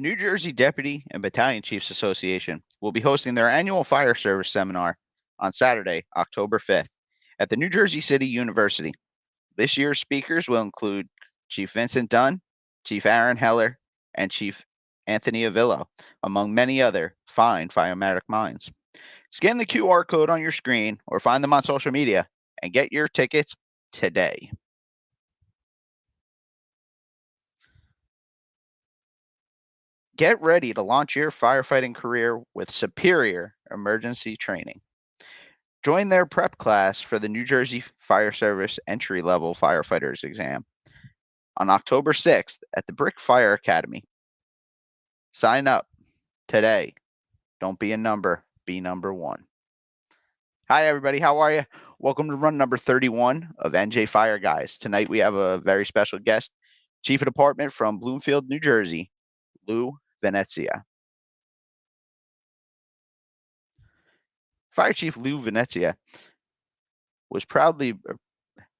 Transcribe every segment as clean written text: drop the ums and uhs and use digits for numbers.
New Jersey Deputy and Battalion Chiefs Association will be hosting their annual fire service seminar on Saturday, October 5th, at the New Jersey City University. This year's speakers will include Chief Vincent Dunn, Chief Aaron Heller, and Chief Anthony Avillo, among many other fine firefighting minds. Scan the QR code on your screen or find them on social media and get your tickets today. Get ready to launch your firefighting career with superior emergency training. Join their prep class for the New Jersey Fire Service entry-level firefighters exam on October 6th at the Brick Fire Academy. Sign up today. Don't be a number, be number one. Hi, everybody. How are you? Welcome to run number 31 of NJ Fire Guys. Tonight we have a very special guest, Chief of Department from Bloomfield, New Jersey, Lou Venezia. Fire Chief Lou Venezia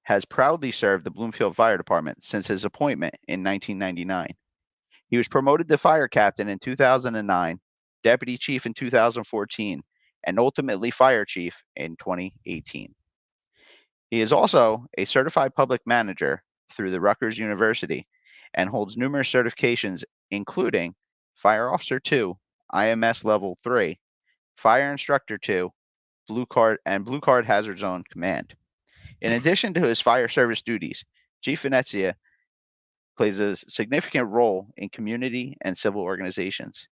has proudly served the Bloomfield Fire Department since his appointment in 1999. He was promoted to fire captain in 2009, deputy chief in 2014, and ultimately fire chief in 2018. He is also a certified public manager through the Rutgers University and holds numerous certifications, including Fire Officer 2, IMS Level 3, Fire Instructor 2, Blue Card Hazard Zone Command. In addition to his fire service duties, Chief Venezia plays a significant role in community and civil organizations.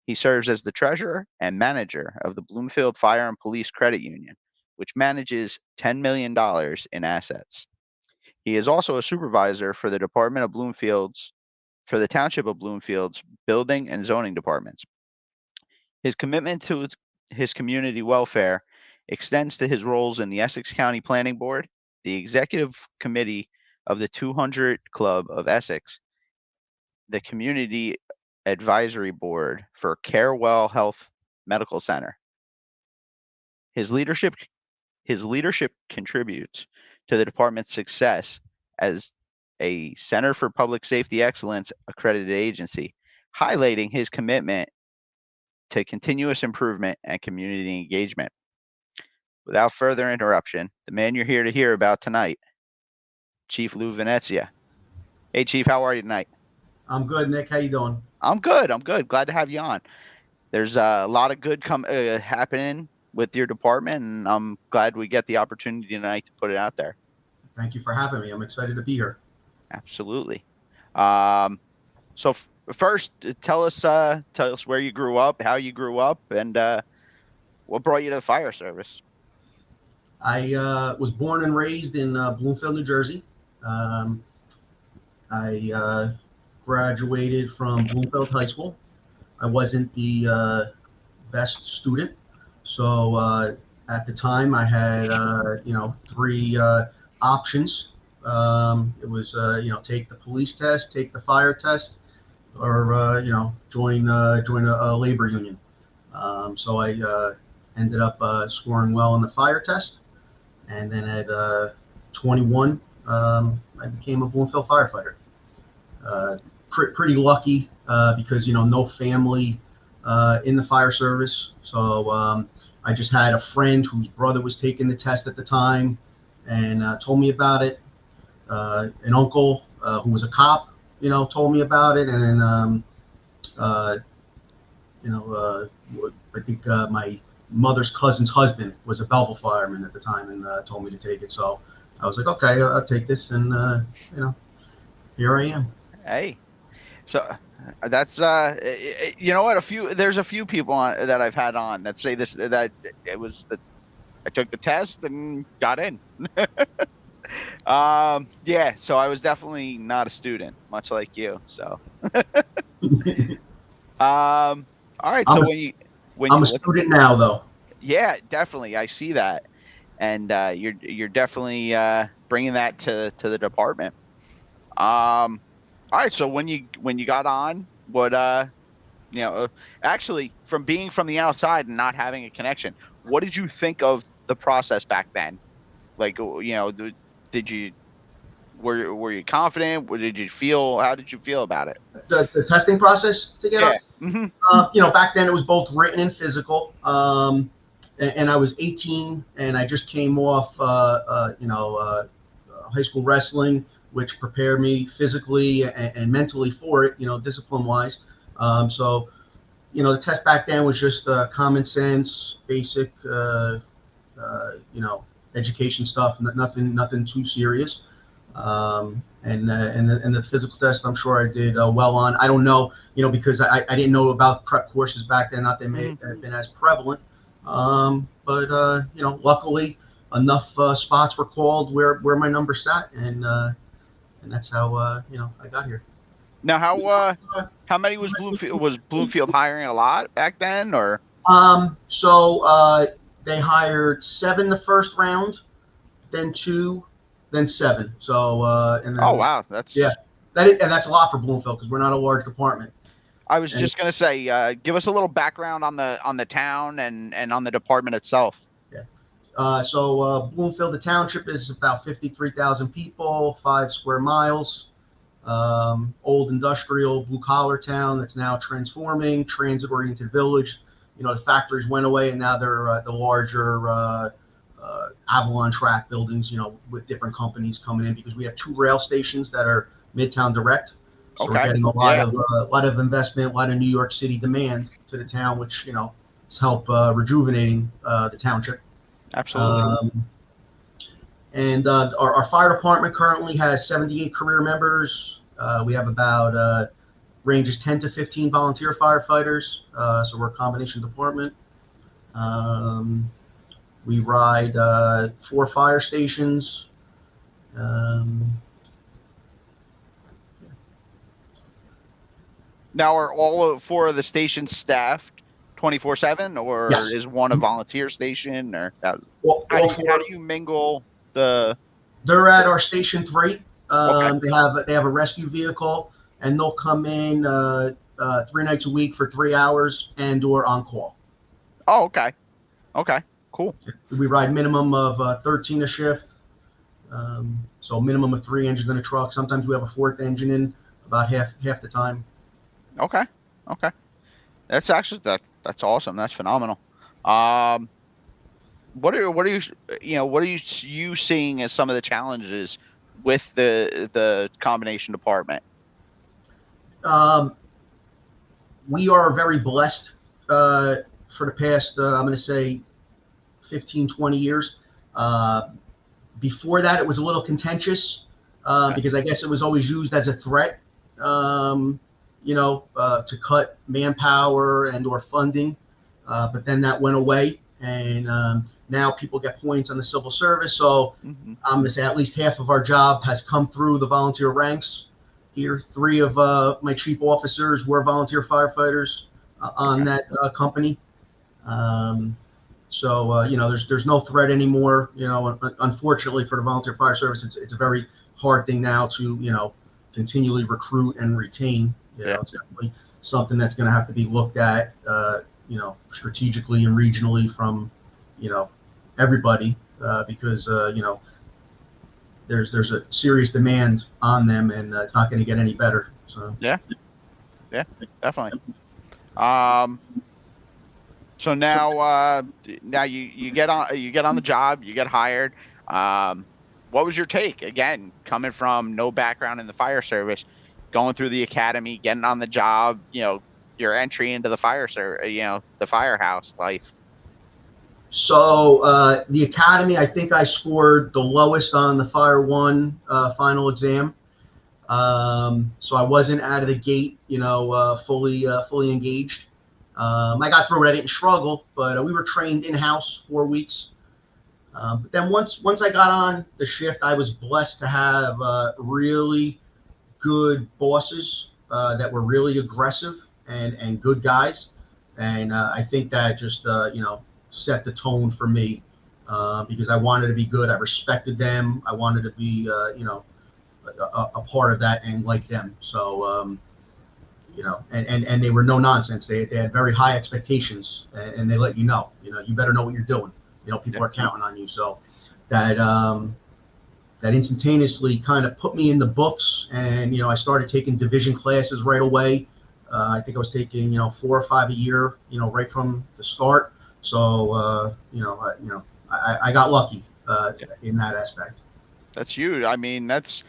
He serves as the treasurer and manager of the Bloomfield Fire and Police Credit Union, which manages $10 million in assets. He is also a supervisor for the Department of Bloomfield's, for the Township of Bloomfield's building and zoning departments. His commitment to his community welfare extends to his roles in the Essex County Planning Board, the Executive Committee of the 200 Club of Essex, the Community Advisory Board for Carewell Health Medical Center. His leadership contributes to the department's success as a Center for Public Safety Excellence accredited agency, highlighting his commitment to continuous improvement and community engagement. Without further interruption, the man you're here to hear about tonight, Chief Lou Venezia. Hey, Chief, how are you tonight? I'm good, Nick. How you doing? I'm good. Glad to have you on. There's a lot of good happening with your department, and I'm glad we get the opportunity tonight to put it out there. Thank you for having me. I'm excited to be here. Absolutely. So first, tell us where you grew up, how you grew up, and what brought you to the fire service. I was born and raised in Bloomfield, New Jersey. I graduated from Bloomfield High School. I wasn't the best student, so at the time I had three options. It was take the police test, take the fire test, or join a labor union. So I ended up scoring well on the fire test, and then at 21 I became a Bloomfield firefighter. Pretty lucky because no family in the fire service, so I just had a friend whose brother was taking the test at the time and told me about it. An uncle who was a cop told me about it, and then I think my mother's cousin's husband was a Belleville fireman at the time and told me to take it. So I was like, okay, I'll take this, and here I am. Hey, so that's what there's a few people that I've had on that say this, that it was that I took the test and got in. Yeah, so I was definitely not a student, much like you. So all right, so I'm a student now, though. Yeah, definitely, I see that, and you're definitely bringing that to the department. All right, so when you got on, what actually, from being from the outside and not having a connection, what did you think of the process back then? Like, were you confident? What did you feel? How did you feel about it? The testing process to get Yeah. on. Back then it was both written and physical. And I was 18, and I just came off, high school wrestling, which prepared me physically and mentally for it, discipline-wise. The test back then was just common sense, basic, education stuff, nothing too serious. And the physical test, I'm sure I did well on. I don't know, because I didn't know about prep courses back then. Not they may have been as prevalent. But luckily enough spots were called where my number sat, and that's how I got here. Now, how many was Bloomfield hiring a lot back then, or? They hired 7 the first round, then 2, then 7. So and then, oh wow, that's and that's a lot for Bloomfield because we're not a large department. I was just gonna say, give us a little background on the town and on the department itself. Yeah. Bloomfield, the township, is about 53,000 people, 5 square miles. Old industrial blue collar town that's now transforming, transit oriented village. The factories went away and now they're the larger Avalon track buildings, with different companies coming in because we have 2 rail stations that are Midtown direct. So we're getting a lot of investment, a lot of New York City demand to the town, which has helped rejuvenating the township. Absolutely. And our fire department currently has 78 career members. We have about ranges 10 to 15 volunteer firefighters. So we're a combination department. We ride 4 fire stations. Now, are all 4 of the stations staffed 24/7, or Yes. is one a volunteer station, or how do you mingle the? They're at our station 3. Okay. They have a rescue vehicle, and they'll come in 3 nights a week for 3 hours and/or on call. Oh, okay. Okay. Cool. We ride minimum of 13 a shift. So minimum of 3 engines in a truck. Sometimes we have a 4th engine in about half the time. Okay. Okay. That's actually that's awesome. That's phenomenal. What are you seeing as some of the challenges with the combination department? We are very blessed for the past, I'm going to say 15, 20 years. Before that, it was a little contentious because I guess it was always used as a threat, to cut manpower and or funding. But then that went away, and now people get points on the civil service. So I'm going to say at least half of our job has come through the volunteer ranks. Here, 3 of my chief officers were volunteer firefighters on that company. There's no threat anymore. Unfortunately for the volunteer fire service, it's a very hard thing now to continually recruit and retain. It's definitely something that's going to have to be looked at, strategically and regionally from, everybody, because there's a serious demand on them, and it's not going to get any better. So yeah, definitely. So now you get on the job, you get hired. What was your take? Again, coming from no background in the fire service, going through the academy, getting on the job, your entry into the fire service, the firehouse life. So the academy, I think I scored the lowest on the Fire 1 final exam. So I wasn't out of the gate, fully engaged. I got through it. I didn't struggle, but we were trained in-house 4 weeks. But then once I got on the shift, I was blessed to have really good bosses that were really aggressive and good guys. And I think that just, set the tone for me because I wanted to be good. I respected them. I wanted to be, a part of that and like them. So, and they were no nonsense. They had very high expectations, and they let you know, you better know what you're doing. People are counting on you. So that, that instantaneously kind of put me in the books. And, I started taking division classes right away. I think I was taking, 4 or 5 a year, right from the start. So, I got lucky in that aspect. That's huge. I mean, that's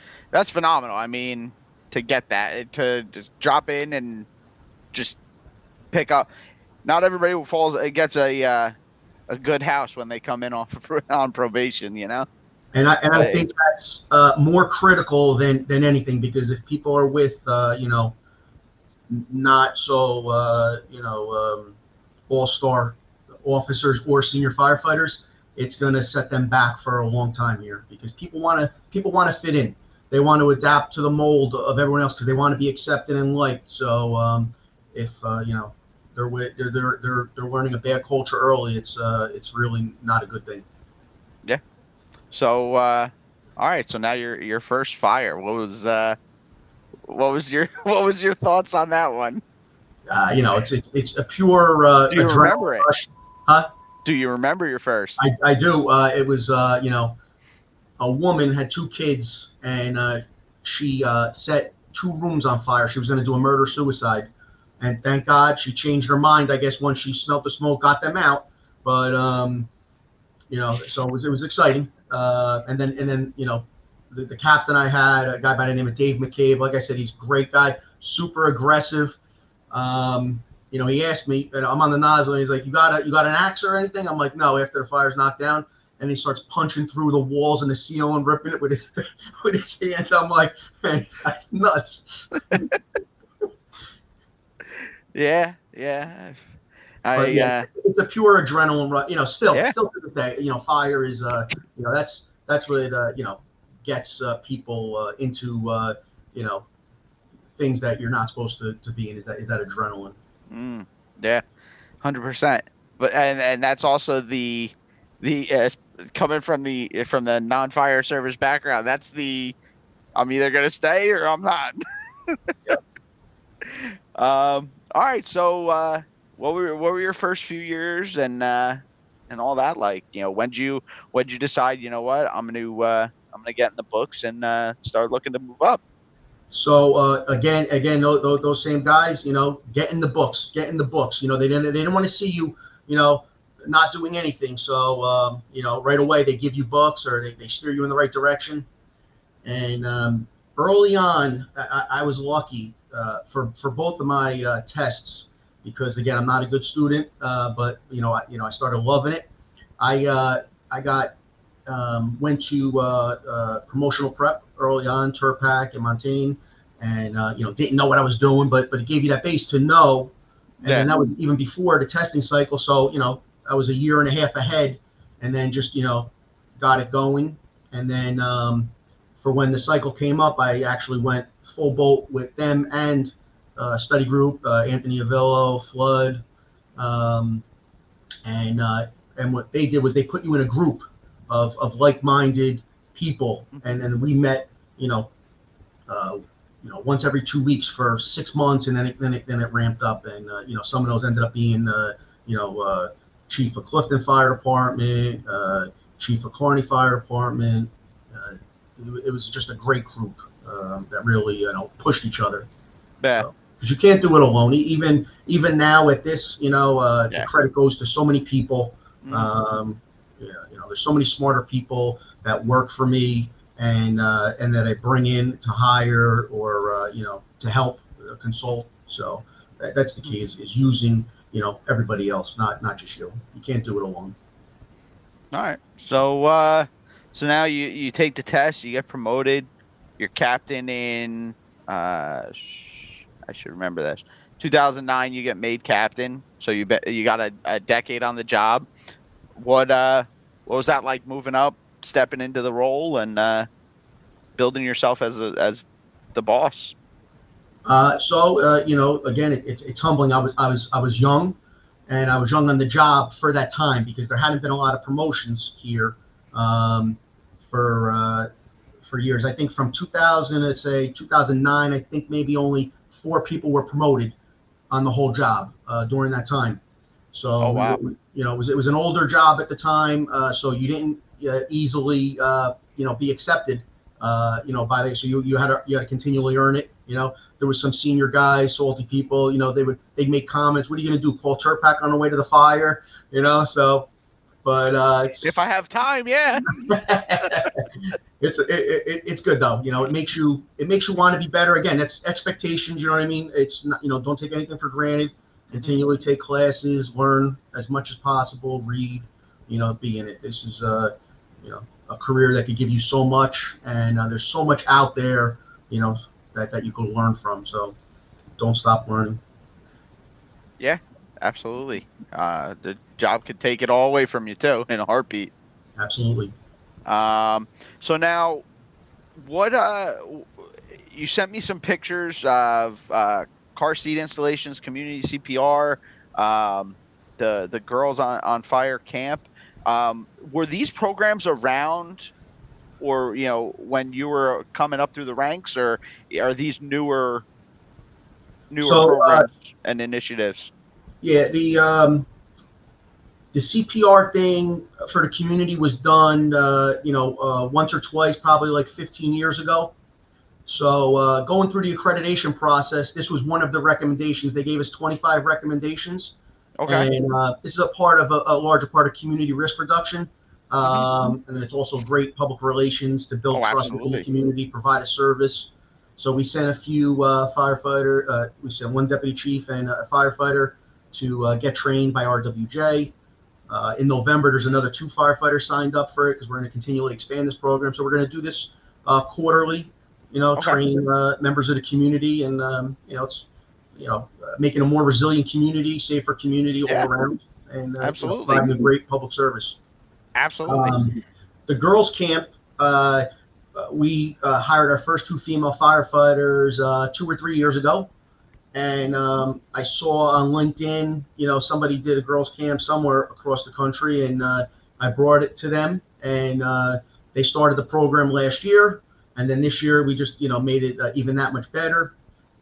phenomenal. I mean, to get that, to just drop in and just pick up. Not everybody gets a good house when they come in on probation, And I think that's more critical than anything, because if people are with not so all-star officers or senior firefighters, it's going to set them back for a long time here, because people want to fit in. They want to adapt to the mold of everyone else because they want to be accepted and liked. So if they're learning a bad culture early, it's really not a good thing. Yeah. So all right. So now your first fire. What was your thoughts on that one? It's a pure. Do you remember it? Rush. Huh? Do you remember your first? I do. It was a woman had 2 kids, and she set 2 rooms on fire. She was going to do a murder suicide, and thank God she changed her mind. I guess once she smelled the smoke, got them out. But so it was exciting. And then the captain I had, a guy by the name of Dave McCabe. Like I said, he's a great guy, super aggressive. He asked me, and I'm on the nozzle, and he's like, "You got an axe or anything?" I'm like, "No." After the fire's knocked down, and he starts punching through the walls and the ceiling, ripping it with his hands. I'm like, "Man, that's nuts." Yeah. It's a pure adrenaline rush. Still to this day, fire is that's what gets people into things that you're not supposed to be in, is that adrenaline. Yeah, 100%. But and that's also the coming from the non-fire service background. That's I'm either gonna stay or I'm not. Yep. All right. So what were your first few years and all that like? When'd you decide? You know what? I'm gonna get in the books and start looking to move up. So again, those same guys, get in the books. They didn't want to see you, not doing anything. So right away they give you books, or they steer you in the right direction. And early on, I was lucky for both of my tests, because again, I'm not a good student, but I started loving it. I went to promotional prep early on, Turpac and Montaigne, and didn't know what I was doing, but it gave you that base to know. And that was even before the testing cycle. So I was a year and a half ahead, and then just got it going. And then for when the cycle came up, I actually went full boat with them and study group, Anthony Avillo, Flood, and what they did was they put you in a group of like-minded people, and then we met, once every 2 weeks for 6 months, and then it ramped up, and some of those ended up being, chief of Clifton Fire Department, chief of Kearney Fire Department. It was just a great group that really pushed each other. Yeah. Because you can't do it alone. Even now at this, the credit goes to so many people. There's so many smarter people that work for me, and that I bring in to hire or to help consult. So that's the key, is using everybody else, not just you. You can't do it alone. All right. So now you take the test, you get promoted, you're captain in I should remember this. 2009, you get made captain. So you got a decade on the job. What was that like, moving up, stepping into the role, and building yourself as the boss? Again, it's humbling. I was young, and I was young on the job for that time, because there hadn't been a lot of promotions here for years. I think from 2000 to say 2009, I think maybe only 4 people were promoted on the whole job during that time. So it was an older job at the time, so you didn't easily be accepted by the, so you had to continually earn it. There was some senior guys, salty people, they'd make comments, what are you going to do, call Turpac on the way to the fire, so, but if I have time, yeah. It's good though. It makes you want to be better. Again, that's expectations. You know what I mean? It's not, don't take anything for granted. Continually take classes, learn as much as possible, read. Be in it. This is a career that could give you so much, and there's so much out there. That you can learn from. So don't stop learning. Yeah, absolutely. The job could take it all away from you too in a heartbeat. Absolutely. So now, what you sent me some pictures of car seat installations, community CPR, the Girls on Fire camp. Were these programs around, or when you were coming up through the ranks, or are these newer programs and initiatives? Yeah, the CPR thing for the community was done, once or twice, probably like 15 years ago. So going through the accreditation process, this was one of the recommendations. They gave us 25 recommendations. Okay. And this is a part of a larger part of community risk reduction. And then it's also great public relations to build trust in the community, provide a service. So we sent a few we sent one deputy chief and a firefighter to get trained by RWJ. In November, there's another 2 firefighters signed up for it because we're going to continually expand this program. So we're going to do this quarterly, train members of the community, and it's making a more resilient community, safer community all around, and providing a great public service. Absolutely. The girls' camp, we hired our first 2 female firefighters 2 or 3 years ago. And I saw on LinkedIn, somebody did a girls' camp somewhere across the country, and I brought it to them, and they started the program last year. And then this year we just, made it even that much better.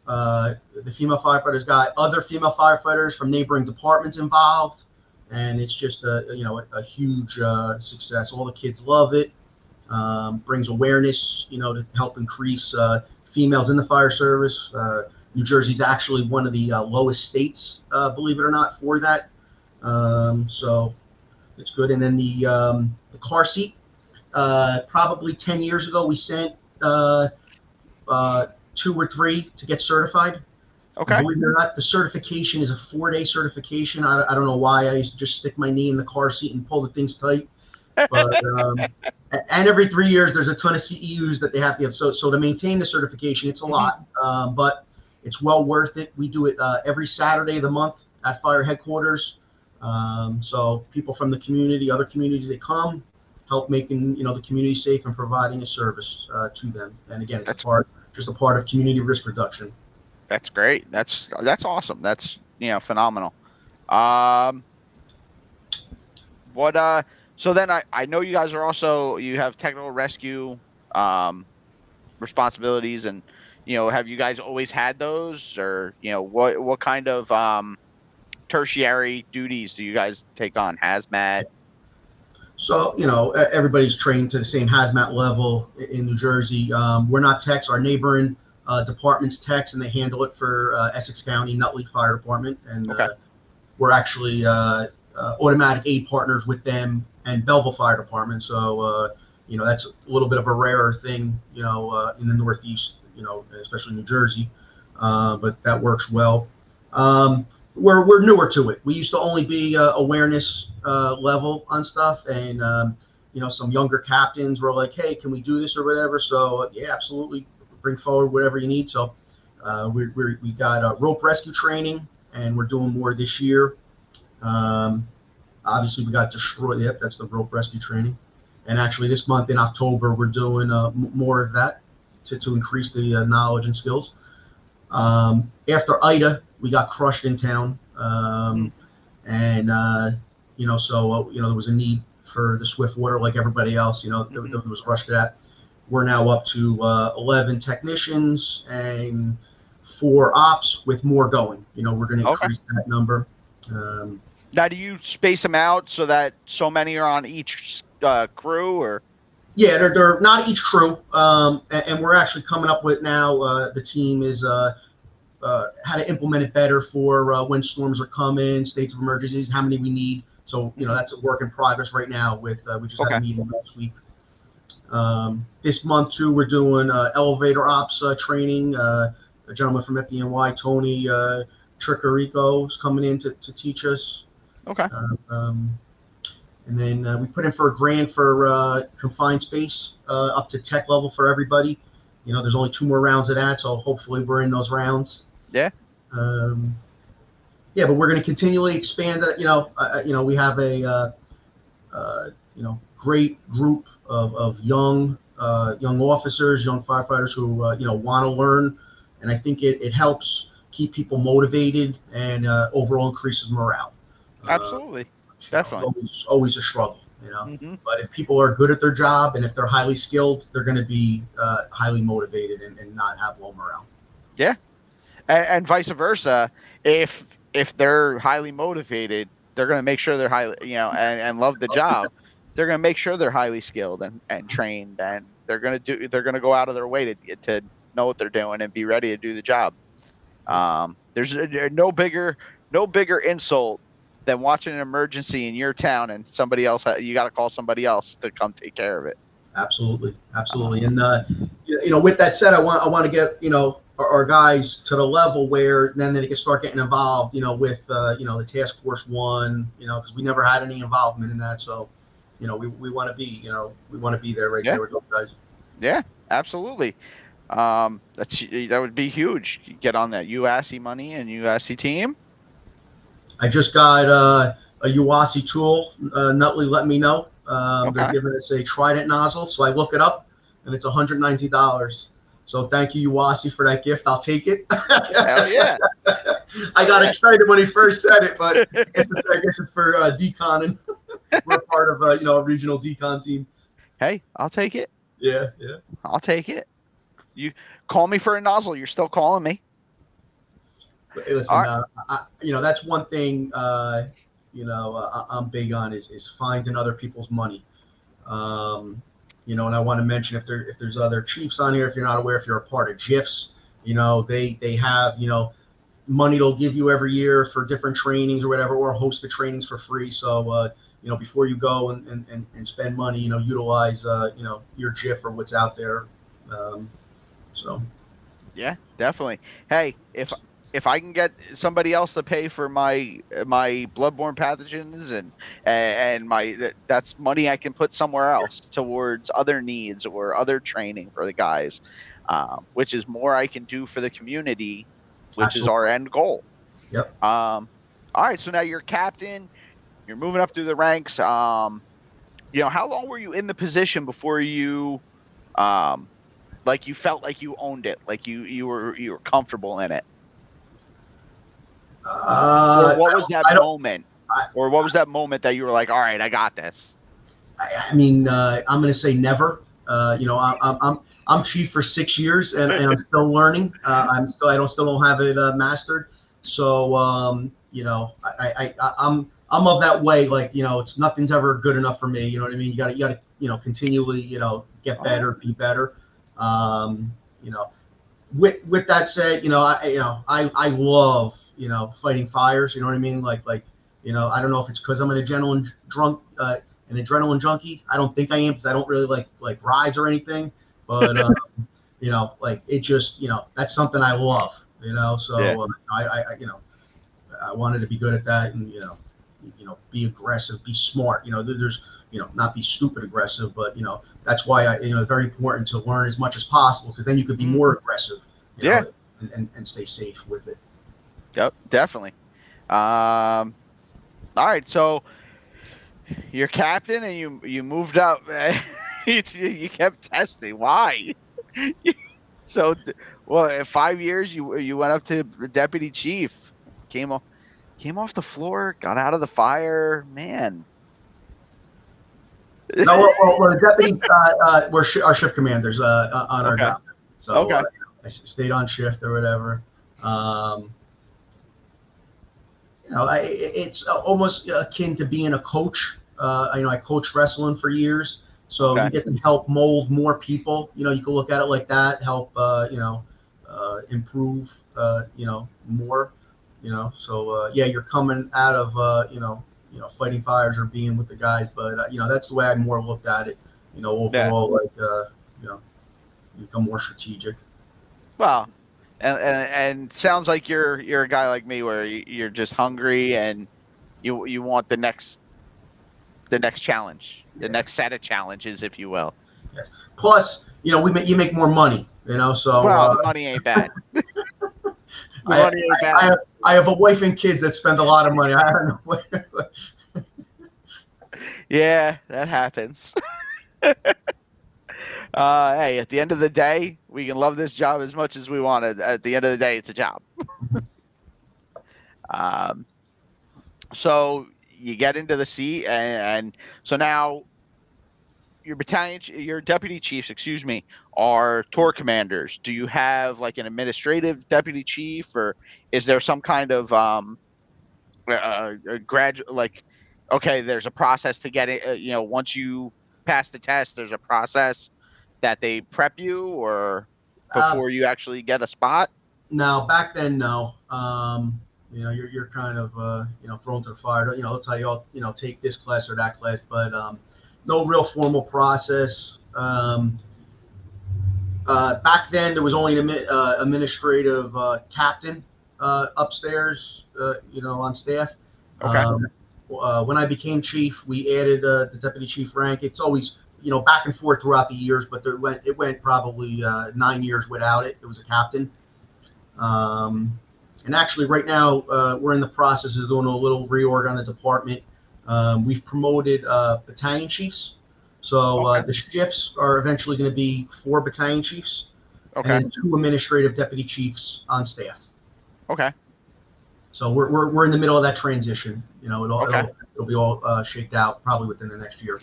The female firefighters got other female firefighters from neighboring departments involved, and it's just a huge success. All the kids love it. Brings awareness, to help increase females in the fire service. New Jersey's actually one of the lowest states, believe it or not, for that. So it's good. And then the car seat, probably 10 years ago, we sent 2 or 3 to get certified. Okay. Believe it or not, the certification is a 4-day certification. I don't know why. I used to just stick my knee in the car seat and pull the things tight. But and every 3 years, there's a ton of CEUs that they have to have. So to maintain the certification, it's a lot, but it's well worth it. We do it every Saturday of the month at fire headquarters. So people from the community, other communities, they come, help making the community safe and providing a service to them. And again, it's just a part of community risk reduction. That's great. That's awesome. That's phenomenal. So then I know you guys are also, you have technical rescue responsibilities, and have you guys always had those, or what kind of tertiary duties do you guys take on? Hazmat? So everybody's trained to the same hazmat level in New Jersey. We're not techs. Our neighboring department's techs, and they handle it for Essex County Nutley Fire Department, and we're actually automatic aid partners with them and Belleville Fire Department. So that's a little bit of a rarer thing in the Northeast, especially New Jersey, but that works well. We're newer to it. We used to only be awareness level on stuff, and some younger captains were like, hey, can we do this or whatever? So yeah, absolutely, bring forward whatever you need. So we got rope rescue training, and we're doing more this year. Obviously we got destroyed. Yep, that's the rope rescue training. And actually this month in October, we're doing more of that to increase the knowledge and skills. After Ida, we got crushed in town. And so there was a need for the swift water like everybody else, there was rushed to that. We're now up to 11 technicians and 4 ops with more going. We're going to increase that number. Now, do you space them out so that so many are on each crew, or? Yeah, they're not each crew, and we're actually coming up with now. The team is how to implement it better for when storms are coming, states of emergencies, how many we need. So that's a work in progress right now. With we just had a meeting last week. This month too, we're doing elevator ops training. A gentleman from FDNY, Tony Tricarico, is coming in to teach us. Okay. And then we put in for a grant for confined space up to tech level for everybody. There's only 2 more rounds of that, so hopefully we're in those rounds. Yeah. Yeah, but we're going to continually expand that. We have a great group of young officers, young firefighters who want to learn, and I think it helps keep people motivated and overall increases morale. Absolutely. Definitely. Always a struggle, But if people are good at their job and if they're highly skilled, they're going to be highly motivated and not have low morale. Yeah, and vice versa. If they're highly motivated, they're going to make sure they're highly, and love the job. They're going to make sure they're highly skilled and trained, and they're going to go out of their way to know what they're doing and be ready to do the job. There's no bigger insult than watching an emergency in your town and somebody else, you got to call somebody else to come take care of it. Absolutely. And with that said, I want to get our guys to the level where then they can start getting involved with the task force 1, because we never had any involvement in that. So we want to be there right there with those guys. Yeah, absolutely. That would be huge. You get on that UASC money and UASC team. I just got a UASC tool. Nutley let me know. They're giving us a Trident nozzle, so I look it up, and it's $190. So thank you, UASC, for that gift. I'll take it. Hell yeah! I got excited when he first said it, but I guess it's for decon, and we're part of a regional decon team. Hey, I'll take it. Yeah. I'll take it. You call me for a nozzle. You're still calling me. Hey, listen, that's one thing, I'm big on is finding other people's money. And I want to mention if there's other chiefs on here, if you're not aware, if you're a part of GIFs, they have, money they'll give you every year for different trainings or whatever, or host the trainings for free. So, before you go and spend money, utilize, your GIF or what's out there. So. Yeah, definitely. Hey, if I can get somebody else to pay for my bloodborne pathogens and that's money I can put somewhere else towards other needs or other training for the guys, which is more I can do for the community, which Absolutely. Is our end goal. Yep. All right. So now you're captain, you're moving up through the ranks. How long were you in the position before you, you felt like you owned it, like you were comfortable in it? Or what was that moment? Or what was that moment that you were like, all right, I got this? I'm going to say never. I'm chief for 6 years and I'm still learning. I still don't have it mastered. So, I'm of that way. It's nothing's ever good enough for me. You know what I mean? You got to, continually, get better, be better. With that said, I love, fighting fires. You know what I mean? I don't know if it's because I'm an adrenaline junkie. I don't think I am because I don't really like rides or anything. But it just, that's something I love. So yeah. I wanted to be good at that and be aggressive, be smart. There's not be stupid aggressive, but that's why it's very important to learn as much as possible because then you could be more aggressive. Yeah. And stay safe with it. Yep, definitely. All right, so you're captain and you moved up. you kept testing. Why? So, in 5 years you went up to the deputy chief. Came off the floor, got out of the fire. Man. No, well, the deputy, we're our shift commanders on our job. So I stayed on shift or whatever. It's almost akin to being a coach. I coached wrestling for years, so Okay. you get to help mold more people. You can look at it like that, help, improve, more. Yeah, you're coming out of, fighting fires or being with the guys, but that's the way I more looked at it. Yeah. Overall, like, you become more strategic. Well, and sounds like you're a guy like me where you're just hungry and you want the next challenge, the Yeah. next set of challenges, if you will. Yes. Plus, you make more money. So Well, the money ain't bad. The I, money ain't I, bad. I have a wife and kids that spend a lot of money. I don't know. Yeah, that happens. Hey, at the end of the day, we can love this job as much as we want. At the end of the day, it's a job. Um, so you get into the seat, and so now your deputy chiefs, excuse me, are tour commanders. Do you have like an administrative deputy chief, or is there some kind of graduate, like, okay, there's a process to get it, once you pass the test, there's a process that they prep you, or uh, before you actually get a spot? Now, back then, no. You're kind of thrown to the fire. They'll tell you, oh, take this class or that class, but no real formal process. Back then, there was only an administrative captain upstairs, on staff. Okay. When I became chief, we added the deputy chief rank. It's always back and forth throughout the years, but it went probably 9 years without it. It was a captain. And actually, right now, we're in the process of doing a little reorg on the department. We've promoted battalion chiefs. So Okay. the shifts are eventually going to be 4 battalion chiefs and Okay. then 2 administrative deputy chiefs on staff. Okay. So we're in the middle of that transition. Okay. It'll be all shaked out probably within the next year.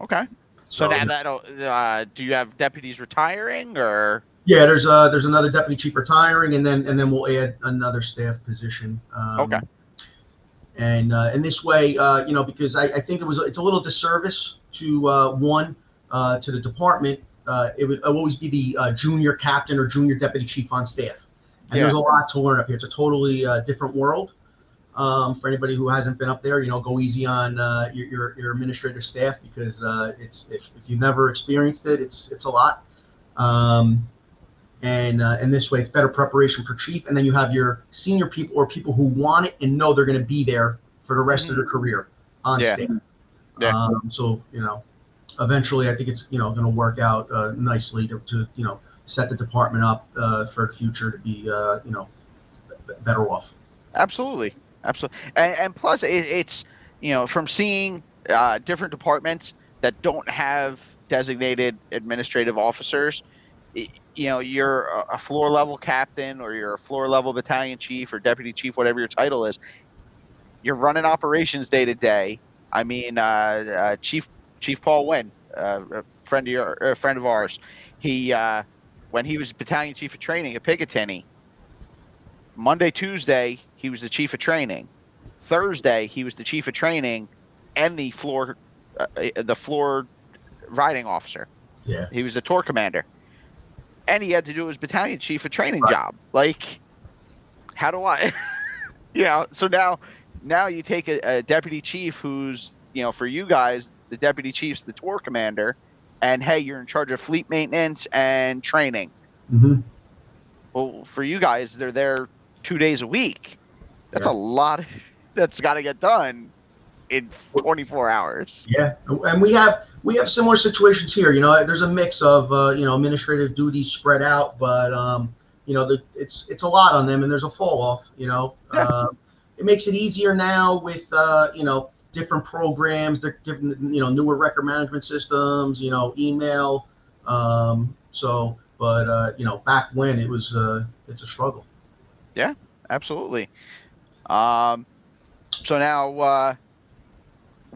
Okay. So now that'll, do you have deputies retiring, or? Yeah, there's another deputy chief retiring, and then we'll add another staff position. Okay. And in this way, because I think it's a little disservice to to the department. It would always be the junior captain or junior deputy chief on staff, and there's a lot to learn up here. It's a totally different world. For anybody who hasn't been up there, go easy on your administrative staff, because it's if you've never experienced it, it's a lot. And this way, it's better preparation for chief, and then you have your senior people or people who want it and know they're going to be there for the rest of their career on staff. Yeah. So eventually, I think it's going to work out nicely to set the department up for the future to be better off. Absolutely. And plus, it's from seeing different departments that don't have designated administrative officers. You're a floor level captain, or you're a floor level battalion chief or deputy chief, whatever your title is. You're running operations day to day. I mean, Chief Paul Wynn, a friend of ours, he when he was battalion chief of training at Picatinny, Monday, Tuesday, he was the chief of training. Thursday, he was the chief of training and the floor riding officer. Yeah. He was the tour commander. And he had to do his battalion chief of training job. Like, how do I, so now you take a deputy chief who's, for you guys, the deputy chief's the tour commander, and hey, you're in charge of fleet maintenance and training. Mm-hmm. Well, for you guys, they're there 2 days a week. That's a lot that's got to get done in 24 hours. Yeah, and we have similar situations here. There's a mix of administrative duties spread out, but it's a lot on them, and there's a fall off. It makes it easier now with different programs, different newer record management systems, email. But back when it was it's a struggle. Yeah, absolutely. So now,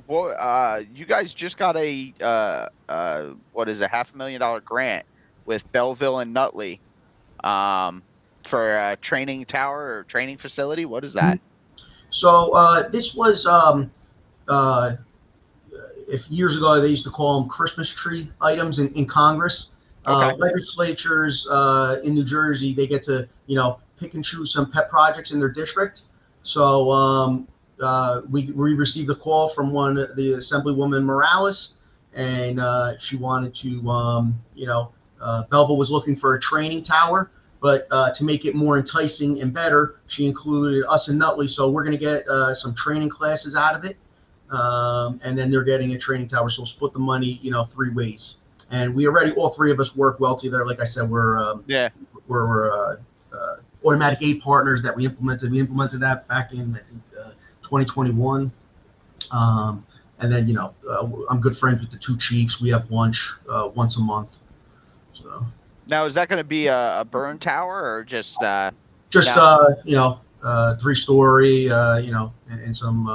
you guys just got what is a $500,000 grant with Belleville and Nutley, for a training tower or training facility? What is that? So this was if years ago they used to call them Christmas tree items in Congress. Okay. Legislatures in New Jersey, they get to pick and choose some pet projects in their district. So we received a call from the Assemblywoman Morales, and she wanted to Belleville was looking for a training tower, but to make it more enticing and better, she included us in Nutley. So we're going to get some training classes out of it. And then they're getting a training tower. So we'll split the money, 3 ways. And we already, all 3 of us work well together. Like I said, we're automatic aid partners that we implemented. We implemented that back in, I think, 2021. And then, I'm good friends with the 2 chiefs. We have lunch once a month. So now, is that going to be a burn tower or just 3-story, and some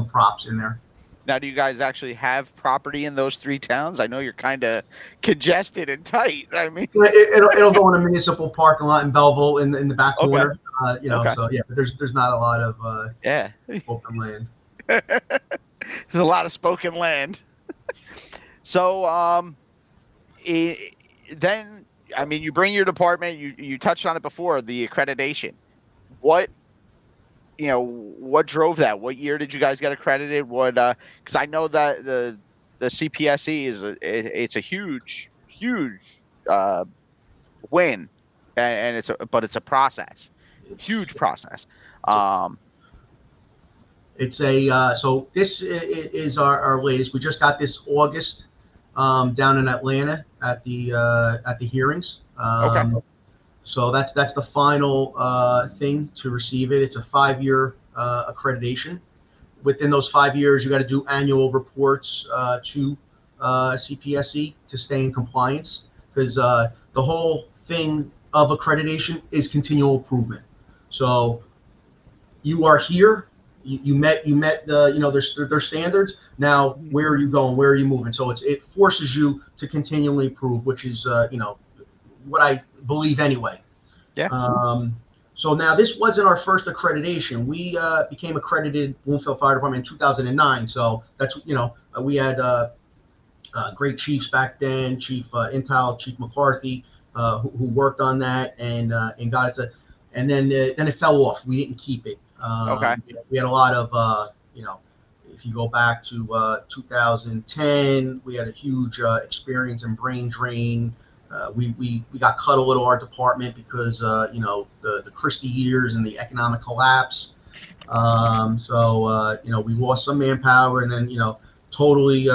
props in there. Now, do you guys actually have property in those 3 towns? I know you're kind of congested and tight. I mean, it'll go in a municipal parking lot in Belleville in the back corner. Okay. So yeah, but there's not a lot of open land. There's a lot of spoken land. So then, I mean, you bring your department. You touched on it before, the accreditation. What drove that? What year did you guys get accredited? Because I know that the CPSE it's a huge win, and it's a process, huge process. It's so this is our latest. We just got this August down in Atlanta at the hearings. Okay. So that's the final thing to receive it. It's a 5-year accreditation. Within those 5 years, you got to do annual reports to CPSE to stay in compliance, because the whole thing of accreditation is continual improvement. So you are here, you met their standards. Now where are you going? Where are you moving? So it forces you to continually improve, which is what I believe anyway. Yeah. So now this wasn't our first accreditation. We became accredited Bloomfield Fire Department in 2009. So that's we had great chiefs back then, Chief Intel, Chief McCarthy, who worked on that and got it and then it fell off. We didn't keep it. Okay. We had a lot of if you go back to 2010, we had a huge experience in brain drain. We got cut a little, our department, because the Christie years and the economic collapse. So we lost some manpower, and then totally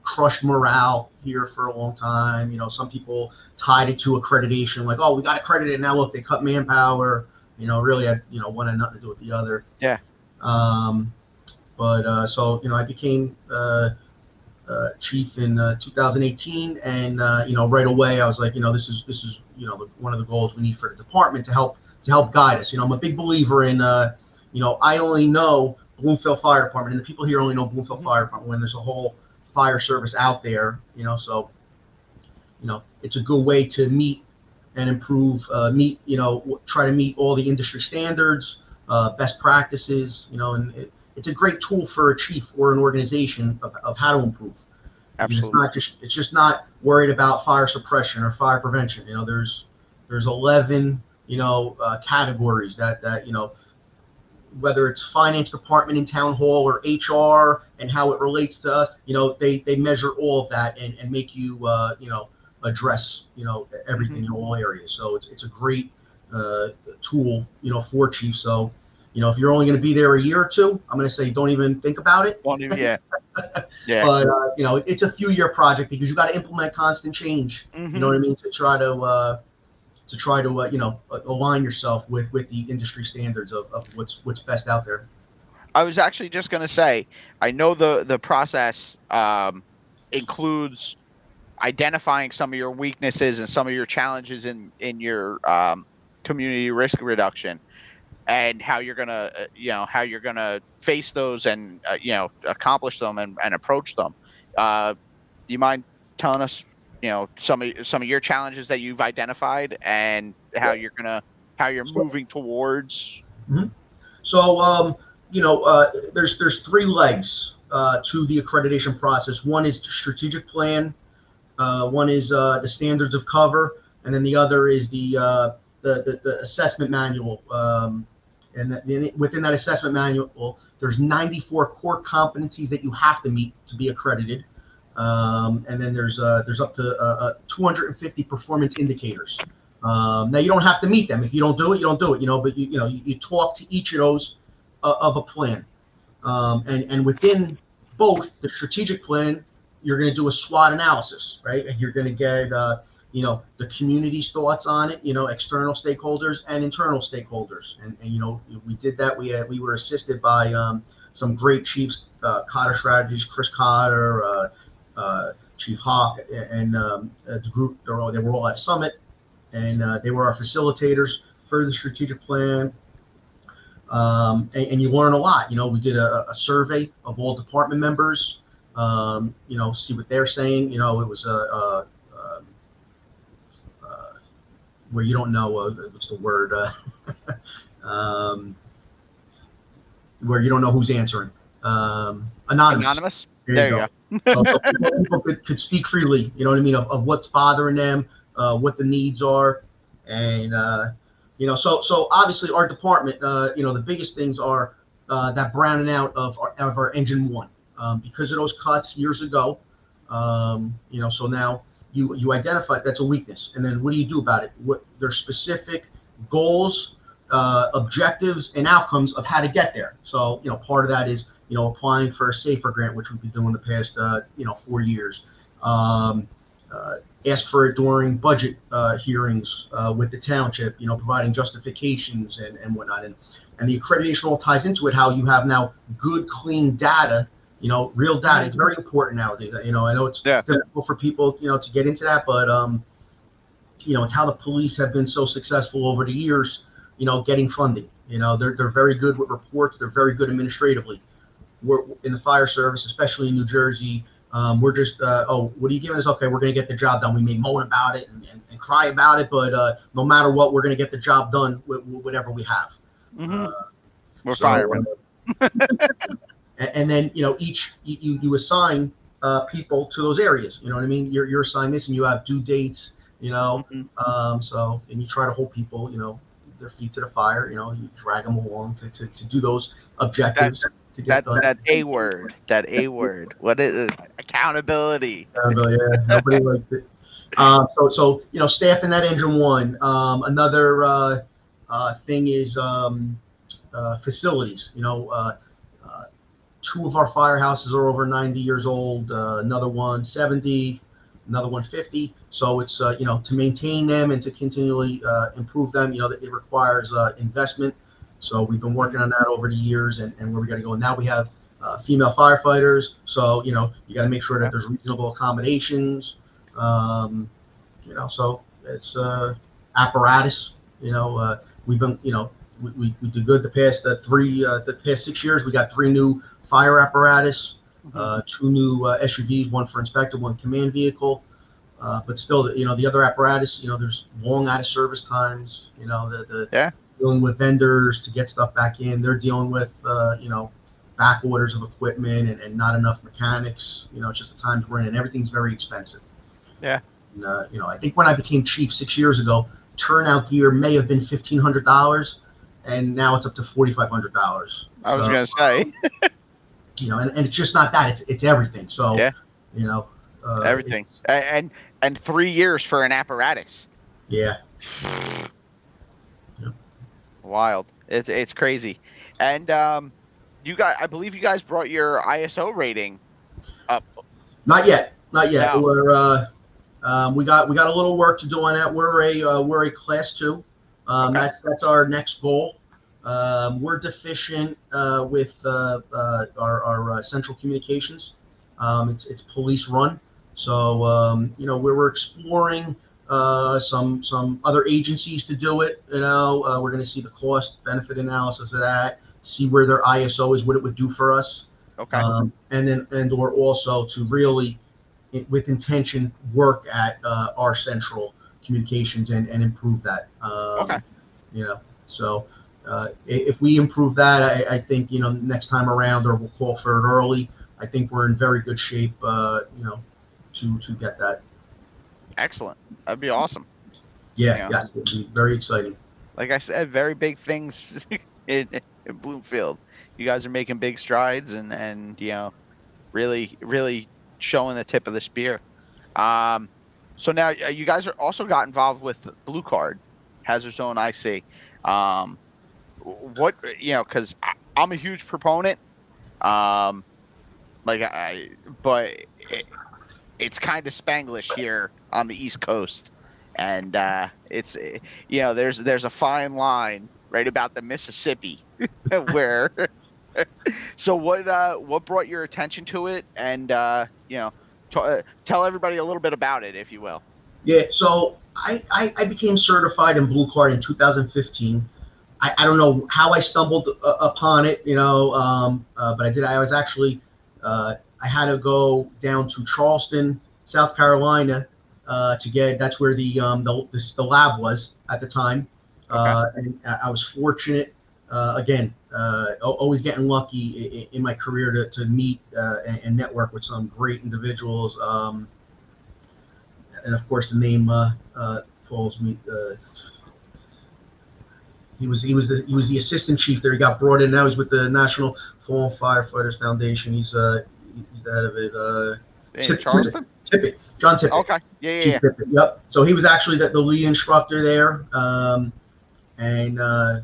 crushed morale here for a long time. Some people tied it to accreditation, like, oh, we got accredited, now look, they cut manpower. Really had one had nothing to do with the other. Yeah. But so I became chief in 2018, and right away I was like, this is one of the goals we need for the department to help guide us. I'm a big believer in I only know Bloomfield Fire Department, and the people here only know Bloomfield Fire Department, when there's a whole fire service out there. So it's a good way to meet and improve, try to meet all the industry standards, best practices, and it's a great tool for a chief or an organization of how to improve. Absolutely. It's just not worried about fire suppression or fire prevention. There's 11 categories that whether it's finance department in town hall or HR and how it relates to us, they measure all of that and make you address everything in all areas. So it's a great tool for chiefs. So if you're only going to be there a year or two, I'm going to say don't even think about it. Yeah. Yeah. But it's a few-year project, because you got to implement constant change. Mm-hmm. You know what I mean? To try to align yourself with the industry standards of what's best out there. I was actually just going to say, I know the process includes identifying some of your weaknesses and some of your challenges in your community risk reduction, and how you're gonna face those and accomplish them and approach them. You mind telling us some of your challenges that you've identified and how you're gonna how you're moving towards. Mhm. So, there's three legs to the accreditation process. One is the strategic plan. One is the standards of cover, and then the other is the assessment manual. Within that assessment manual, there's 94 core competencies that you have to meet to be accredited. And then there's up to 250 performance indicators. Now you don't have to meet them. If you don't do it, you don't do it. But you talk to each of those of a plan. And within both the strategic plan, you're going to do a SWOT analysis, right? And you're going to get the community's thoughts on it, external stakeholders and internal stakeholders. And we did that. We were assisted by some great chiefs, Cotter Strategies, Chris Cotter, Chief Hawk, and the group. They were all at Summit, and they were our facilitators for the strategic plan. And you learn a lot. We did a survey of all department members. See what they're saying. It was where you don't know what's the word, where you don't know who's answering. Anonymous. There you go. So people could speak freely. You know what I mean? Of what's bothering them, what the needs are, and so obviously our department, the biggest things are that browning out of our engine one. Because of those cuts years ago, so now you identify that's a weakness, and then what do you do about it? There's specific goals, objectives, and outcomes of how to get there. So part of that is applying for a SAFER grant, which we've been doing the past 4 years. Ask for it during budget hearings with the township, providing justifications and whatnot, and the accreditation all ties into it. How you have now good, clean data. Real data. It's very important nowadays. I know it's difficult for people, to get into that, but it's how the police have been so successful over the years, getting funding. They're very good with reports. They're very good administratively. We're in the fire service, especially in New Jersey. We're just, what are you giving us? Okay, we're going to get the job done. We may moan about it and cry about it, but no matter what, we're going to get the job done with whatever we have. Mm-hmm. We're firemen. And then each you assign people to those areas. You know what I mean? You're assigned this, and you have due dates. Mm-hmm. So and you try to hold people their feet to the fire. You drag them along to do those objectives. That A word. What is it? Accountability. Yeah, nobody likes it. So staffing that engine one. Another thing is facilities. Two of our firehouses are over 90 years old, another one 70, another one 50. So it's, to maintain them and to continually improve them, it requires investment. So we've been working on that over the years and where we got to go. And now we have female firefighters. So, you got to make sure that there's reasonable accommodations. So it's apparatus. We've been, we did good the past 6 years. We got 3 new fire apparatus, 2 new SUVs, one for inspector, one command vehicle. But still, the other apparatus, there's long out of service times. Dealing with vendors to get stuff back in. They're dealing with back orders of equipment and not enough mechanics. It's just the times we're in, and everything's very expensive. Yeah. And, I think when I became chief 6 years ago, turnout gear may have been $1,500, and now it's up to $4,500. I was gonna say. And it's just not that; it's everything. So everything, and 3 years for an apparatus. Yeah. Wild. It's crazy. And I believe you guys brought your ISO rating up. Not yet. No. We're we got a little work to do on that. We're a class 2. Okay. That's our next goal. We're deficient with our central communications. It's police run. So we're exploring some other agencies to do it. We're going to see the cost benefit analysis of that, see where their ISO is, what it would do for us. Okay. Or also to really, with intention, work at our central communications and improve that. Okay. So if we improve that, I think, next time around, or we'll call for it early, I think we're in very good shape, to get that. Excellent. That'd be awesome. Yeah, it'd be very exciting. Like I said, very big things in Bloomfield. You guys are making big strides, and really showing the tip of the spear. So now you guys are also got involved with Blue Card, Hazard Zone IC. What because I'm a huge proponent. But it's kind of Spanglish here on the East Coast, and it's there's a fine line right about the Mississippi where. So what brought your attention to it, and tell everybody a little bit about it, if you will. Yeah, so I became certified in Blue Card in 2015. I don't know how I stumbled upon it, but I did. I was actually I had to go down to Charleston, South Carolina, to get. That's where the lab was at the time, and I was fortunate. Again, always getting lucky in my career to meet and network with some great individuals. And of course, the name falls me. He was the assistant chief there. He got brought in. Now he's with the National Fallen Firefighters Foundation. He's the head of it. Charleston? Tippett. John Tippett. Okay. Yeah. Tippett, yep. So he was actually the lead instructor there, and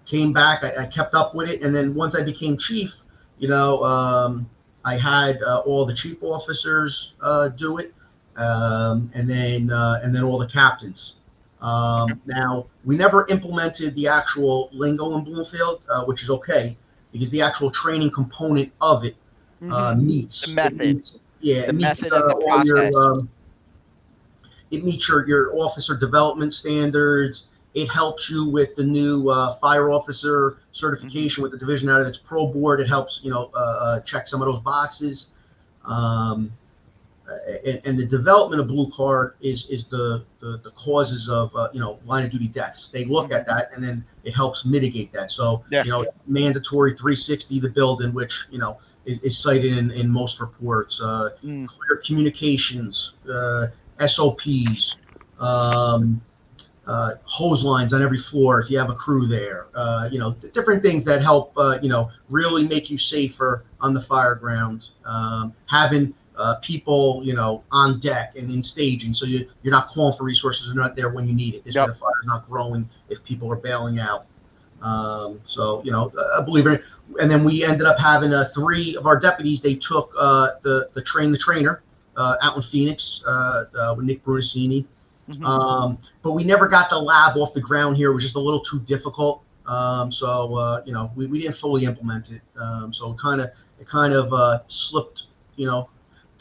came back. I kept up with it, and then once I became chief, I had all the chief officers do it, and then all the captains. Now, we never implemented the actual lingo in Bloomfield, which is okay, because the actual training component of it meets the method. The method of the process. It meets your officer development standards. It helps you with the new fire officer certification with the division out of its pro board. It helps check some of those boxes. And the development of Blue Card is the causes of line of duty deaths. They look at that, and then it helps mitigate that. So mandatory 360 the building, which is cited in most reports. Clear communications, SOPs, hose lines on every floor if you have a crew there. Different things that help really make you safer on the fire ground. Having people, on deck and in staging, so you're not calling for resources, they're not there when you need it. This way the fire's not growing if people are bailing out. I believe in it. And then we ended up having 3 of our deputies. They took the trainer out in Phoenix with Nick Brunacini. But we never got the lab off the ground here. It was just a little too difficult. We didn't fully implement it. So it kind of slipped,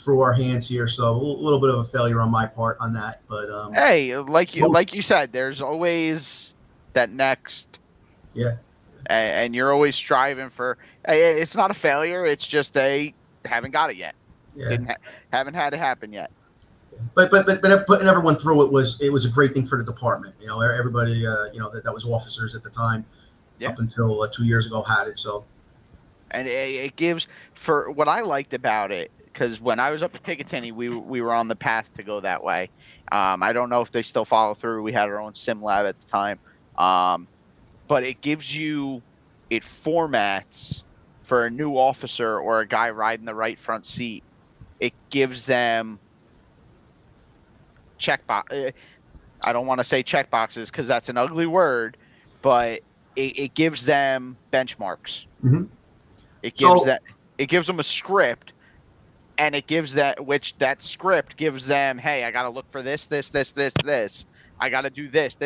through our hands here. So a little bit of a failure on my part on that. But hey, like you said, there's always that next. Yeah. And you're always striving for. It's not a failure. It's just they haven't got it yet. Yeah. Haven't had it happen yet. But putting everyone through it was a great thing for the department. Everybody that was officers at the time, up until 2 years ago, had it. So, and it gives, for what I liked about it, because when I was up at Picatinny, we were on the path to go that way. I don't know if they still follow through. We had our own sim lab at the time, but it formats for a new officer or a guy riding the right front seat. It gives them checkbox. I don't want to say checkboxes because that's an ugly word, but it gives them benchmarks. It gives them a script, and it gives that script gives them, hey, I got to look for this. I got to do this,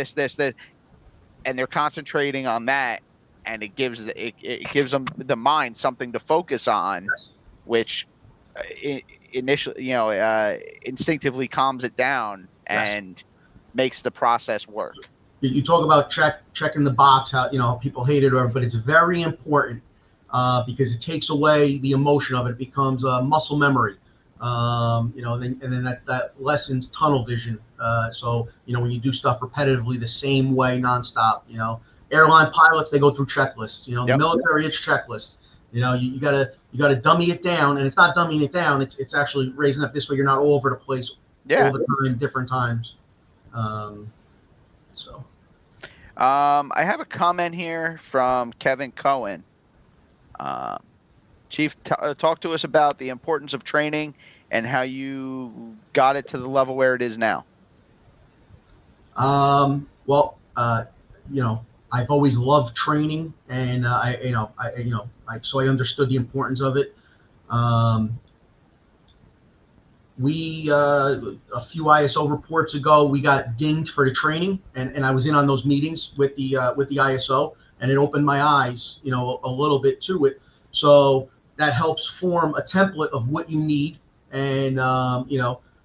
and they're concentrating on that, and it gives them the mind something to focus on, which initially, instinctively calms it down and makes the process work. You talk about checking the box, how people hate it, but it's very important because it takes away the emotion of it. It becomes muscle memory. And then that lessens tunnel vision. So when you do stuff repetitively the same way nonstop, airline pilots, they go through checklists. The Yep. military, it's checklists. You gotta dummy it down, and it's not dumbing it down. It's actually raising up this way. You're not all over the place all the time, different times. I have a comment here from Kevin Cohen. Chief, talk to us about the importance of training and how you got it to the level where it is now. I've always loved training, and so I understood the importance of it. A few ISO reports ago, we got dinged for the training, and I was in on those meetings with the ISO, and it opened my eyes, a little bit to it. So that helps form a template of what you need, and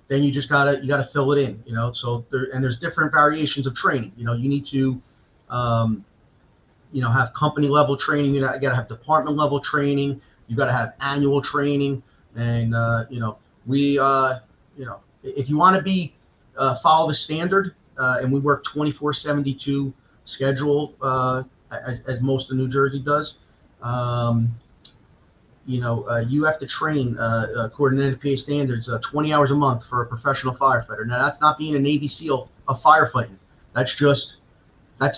then you just gotta fill it in, So there's different variations of training. You need to have company level training. You gotta have department level training. You gotta have annual training, and if you want to be follow the standard, and we work 24/72 schedule, as most of New Jersey does. You have to train according to NFPA standards 20 hours a month for a professional firefighter. Now, that's not being a Navy SEAL of firefighting. That's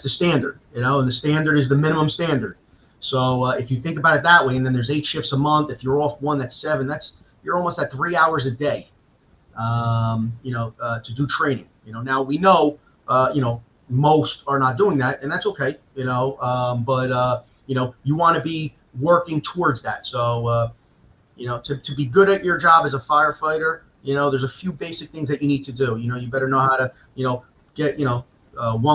the standard, and the standard is the minimum standard. So if you think about it that way, and then there's 8 shifts a month, if you're off one, that's 7. You're almost at 3 hours a day, to do training. Now we know, most are not doing that, and that's okay, but you want to be working towards that. So, to be good at your job as a firefighter, there's a few basic things that you need to do. You better know how to, get, 1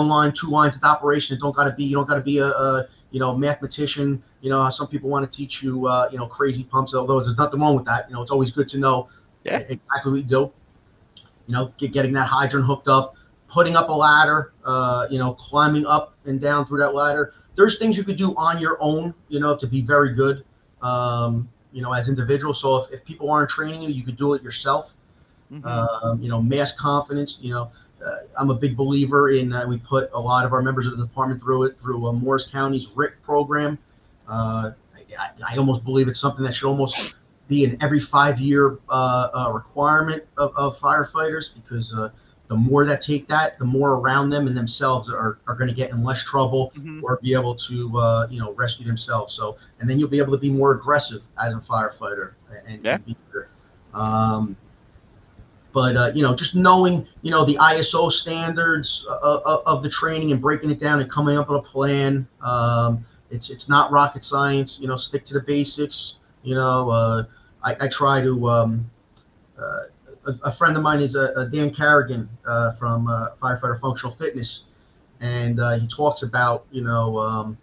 line, 2 lines of operation. You don't got to be a mathematician. Some people want to teach you, crazy pumps, although there's nothing wrong with that. It's always good to know exactly what you do. Getting that hydrant hooked up, putting up a ladder, climbing up and down through that ladder. There's things you could do on your own, to be very good, as individuals. So if people aren't training you, you could do it yourself. Mass confidence, I'm a big believer in, we put a lot of our members of the department through Morris County's RIC program. I almost believe it's something that should almost be an every 5-year requirement of firefighters, because the more that take that, the more around them and themselves are going to get in less trouble, or be able to rescue themselves. So, and then you'll be able to be more aggressive as a firefighter and be better. But just knowing the ISO standards of the training and breaking it down and coming up with a plan. It's not rocket science. Stick to the basics. I try to. A friend of mine is Dan Carrigan from Firefighter Functional Fitness, and he talks about I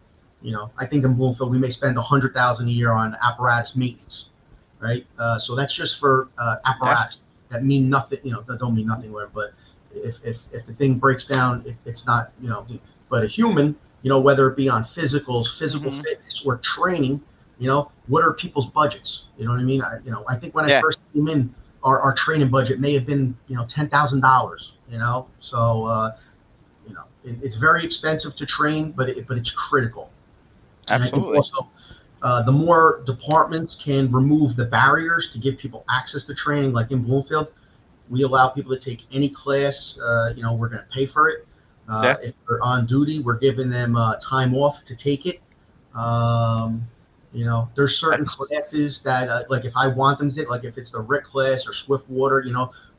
think in Bloomfield we may spend $100,000 a year on apparatus maintenance, right? So that's just for apparatus that mean nothing, that don't mean nothing. But if the thing breaks down, it's not But a human, whether it be on physical fitness or training, what are people's budgets? You know what I mean? I think when I first came in, our training budget may have been, $10,000, so, it's very expensive to train, but it's critical. Absolutely. And I think also, the more departments can remove the barriers to give people access to training, like in Bloomfield, we allow people to take any class, we're going to pay for it. If they're on duty, we're giving them time off to take it. There's certain classes that, like if I want them to take, like if it's the RIC class or Swift Water,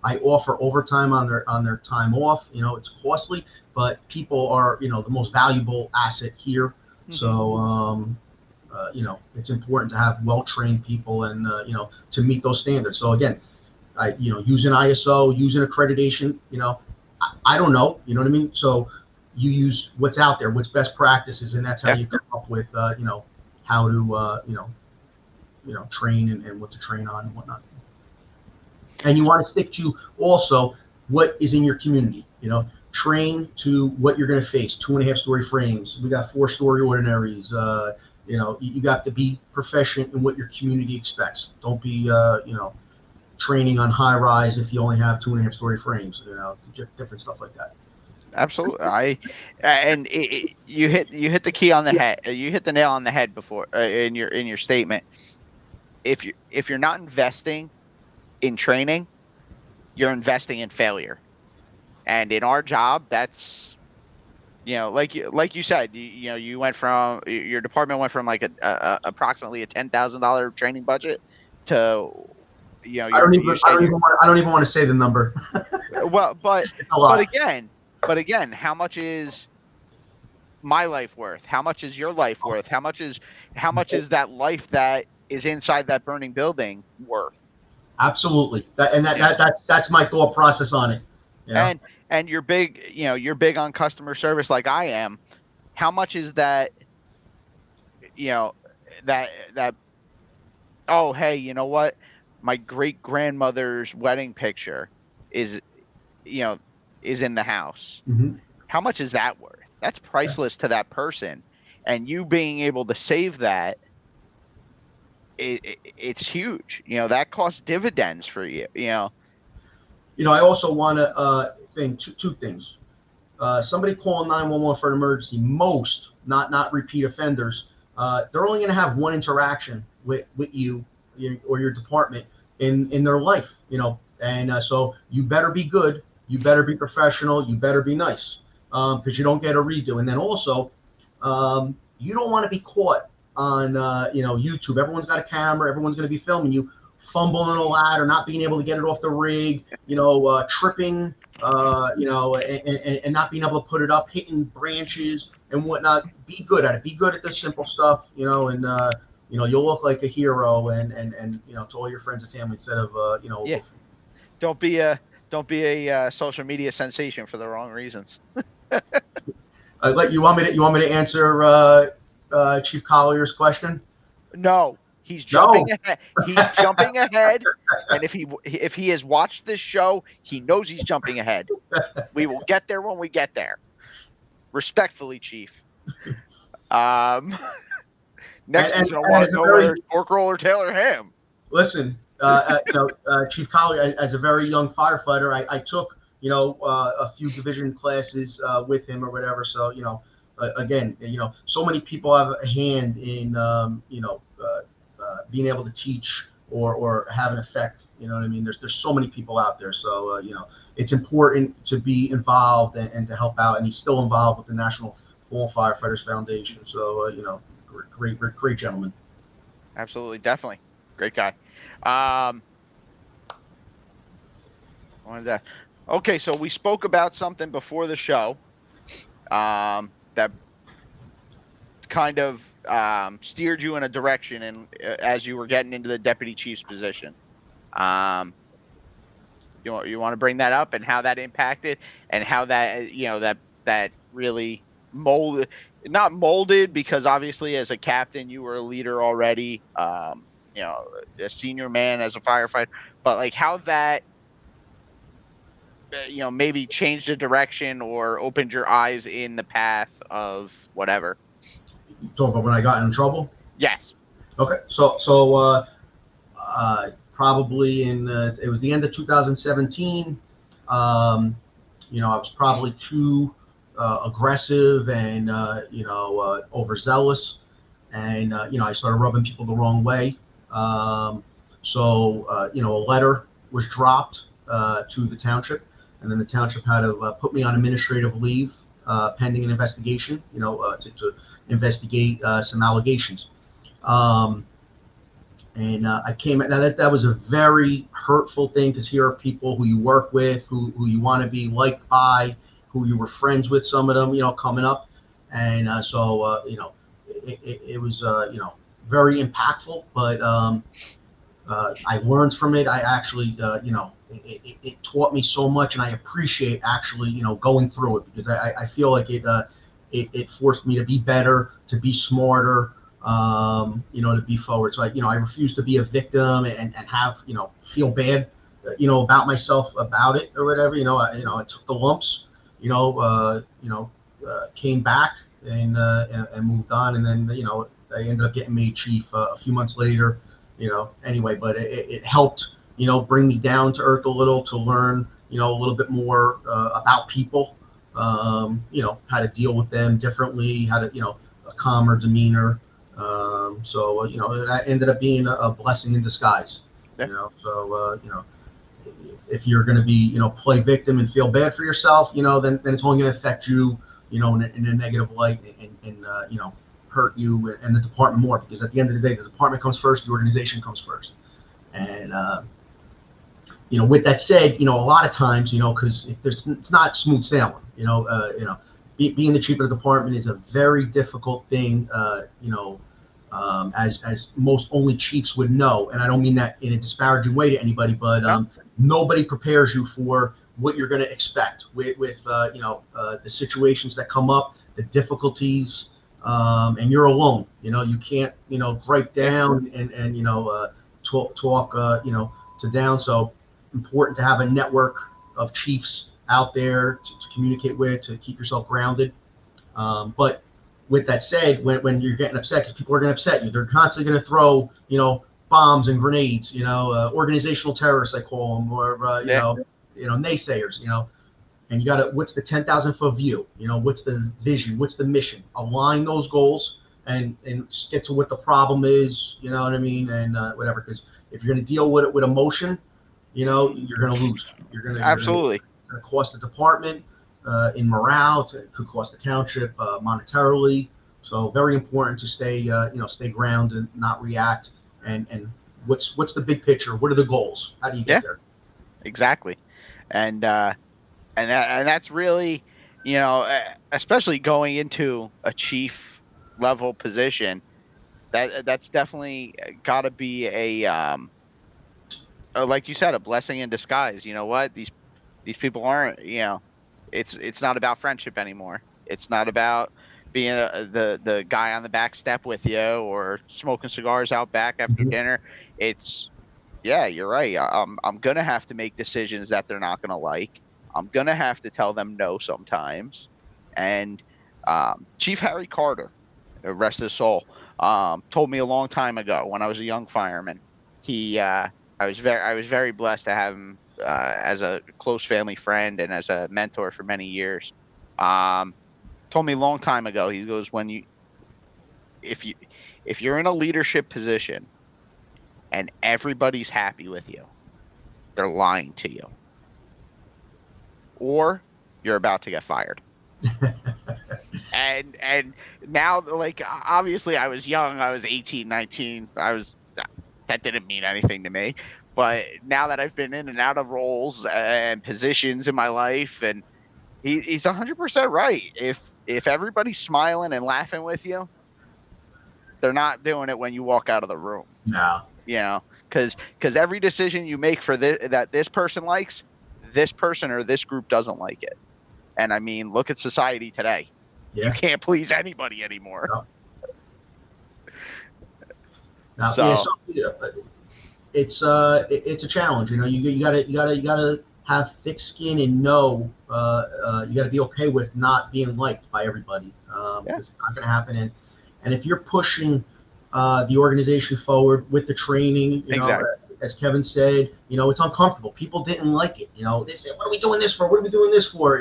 I offer overtime on their time off. It's costly, but people are, the most valuable asset here. So, it's important to have well-trained people and, to meet those standards. So again, using ISO, using accreditation, I don't know, you know what I mean? So you use what's out there, what's best practices, and that's how you come up with, how to, train and what to train on and whatnot. And you want to stick to also what is in your community, train to what you're going to face. 2.5-story frames. We got 4-story ordinaries. You got to be proficient in what your community expects. Don't be, training on high rise if you only have 2.5-story frames, different stuff like that. Absolutely. You hit the key on the head. You hit the nail on the head before in your statement. If you're not investing in training, you're investing in failure. And in our job, that's, like you said, you went from, your department went from like a approximately a $10,000 training budget to, I don't even want to say the number. Well, but it's a lot. But again, how much is my life worth? How much is your life worth? How much is that life that is inside that burning building worth? Absolutely. That's my thought process on it. And you're big on customer service like I am. How much is that, that oh, hey, you know what? My great grandmother's wedding picture is in the house. Mm-hmm. How much is that worth? That's priceless to that person. And you being able to save that, it's huge. That costs dividends for you. I also want to think two things. Somebody calling 911 for an emergency, most, not repeat offenders, they're only going to have one interaction with you or your department in their life, and so you better be good, you better be professional, you better be nice, because you don't get a redo. And then also, you don't want to be caught on YouTube. Everyone's got a camera, everyone's going to be filming you fumbling a ladder, not being able to get it off the rig, tripping, and not being able to put it up, hitting branches and whatnot. Be good at it. Be good at the simple stuff, and you'll look like a hero, and to all your friends and family instead of Yeah. Don't be a social media sensation for the wrong reasons. You want me to answer Chief Collier's question? No. He's jumping ahead. He's jumping ahead, and if he has watched this show, he knows he's jumping ahead. We will get there when we get there. Respectfully, Chief. Next is going to want to know whether it's pork roll or tail or ham. Listen, Chief Collier, as a very young firefighter, I took a few division classes with him or whatever. So again, so many people have a hand in being able to teach or have an effect. You know what I mean? There's so many people out there. So it's important to be involved and to help out. And he's still involved with the National Fallen Firefighters Foundation. So great gentleman. Absolutely, definitely, great guy. Okay, so we spoke about something before the show that kind of steered you in a direction, and as you were getting into the deputy chief's position, you want to bring that up and how that impacted and how that that really not molded, because obviously as a captain you were a leader already, a senior man as a firefighter, but like how that maybe changed the direction or opened your eyes in the path of whatever. You talk about when I got in trouble? Yes. Okay. So probably it was the end of 2017. I was probably too aggressive and overzealous, and I started rubbing people the wrong way. So a letter was dropped to the township, and then the township had to put me on administrative leave pending an investigation, to investigate some allegations. And I came. Now that was a very hurtful thing, because here are people who you work with, who you want to be liked by, who you were friends with, some of them, coming up, and so it was very impactful. But I learned from it. I actually it taught me so much, and I appreciate actually going through it, because I feel like it forced me to be better, to be smarter, to be forward. So I refuse to be a victim and have feel bad about myself about it or whatever. I took the lumps, came back and moved on, and then I ended up getting made chief a few months later. Anyway, but it helped bring me down to earth a little to learn, a little bit more about people, how to deal with them differently, how to, a calmer demeanor. So, that ended up being a blessing in disguise, Yeah. So, if you're going to be, play victim and feel bad for yourself, then it's only going to affect you, in a negative light and hurt you and the department more, because at the end of the day, the department comes first, the organization comes first. And, with that said, a lot of times, because it's not smooth sailing, being the chief of the department is a very difficult thing, as most only chiefs would know. And I don't mean that in a disparaging way to anybody, but nobody prepares you for what you're going to expect with the situations that come up, the difficulties, and you're alone. You can't, gripe down and talk, to down. So important to have a network of chiefs out there to communicate with, to keep yourself grounded. But with that said, when you're getting upset, because people are going to upset you, they're constantly going to throw, bombs and grenades, organizational terrorists, I call them, or, naysayers, and you got to, what's the 10,000-foot view? What's the vision? What's the mission? Align those goals and get to what the problem is, you know what I mean? And whatever, because if you're going to deal with it with emotion, you're going to lose. Absolutely. It's going to cost the department in morale. It could cost the township monetarily. So very important to stay, stay grounded, not react. And what's the big picture? What are the goals? How do you get there? Exactly. And that's really, especially going into a chief level position, that's definitely got to be a like you said, a blessing in disguise. You know what? These people aren't, it's not about friendship anymore. It's not about being the guy on the back step with you or smoking cigars out back after dinner. It's, yeah, you're right. I'm going to have to make decisions that they're not going to like. I'm going to have to tell them no sometimes. And Chief Harry Carter, rest his soul, told me a long time ago when I was a young fireman. I was very blessed to have him as a close family friend and as a mentor for many years. Told me a long time ago. He goes, if you're in a leadership position and everybody's happy with you, they're lying to you, or you're about to get fired. and now, like, obviously I was young. I was 18, 19. That didn't mean anything to me. But now that I've been in and out of roles and positions in my life, and he's 100% right. If everybody's smiling and laughing with you, they're not doing it when you walk out of the room. No. Because every decision you make for this person likes, this person or this group doesn't like it. And I mean, look at society today. Yeah. You can't please anybody anymore. No. So it's a challenge. You gotta have thick skin and know you gotta be okay with not being liked by everybody. It's not gonna happen. And if you're pushing the organization forward with the training, exactly. As Kevin said, it's uncomfortable. People didn't like it. They said, "What are we doing this for? What are we doing this for?"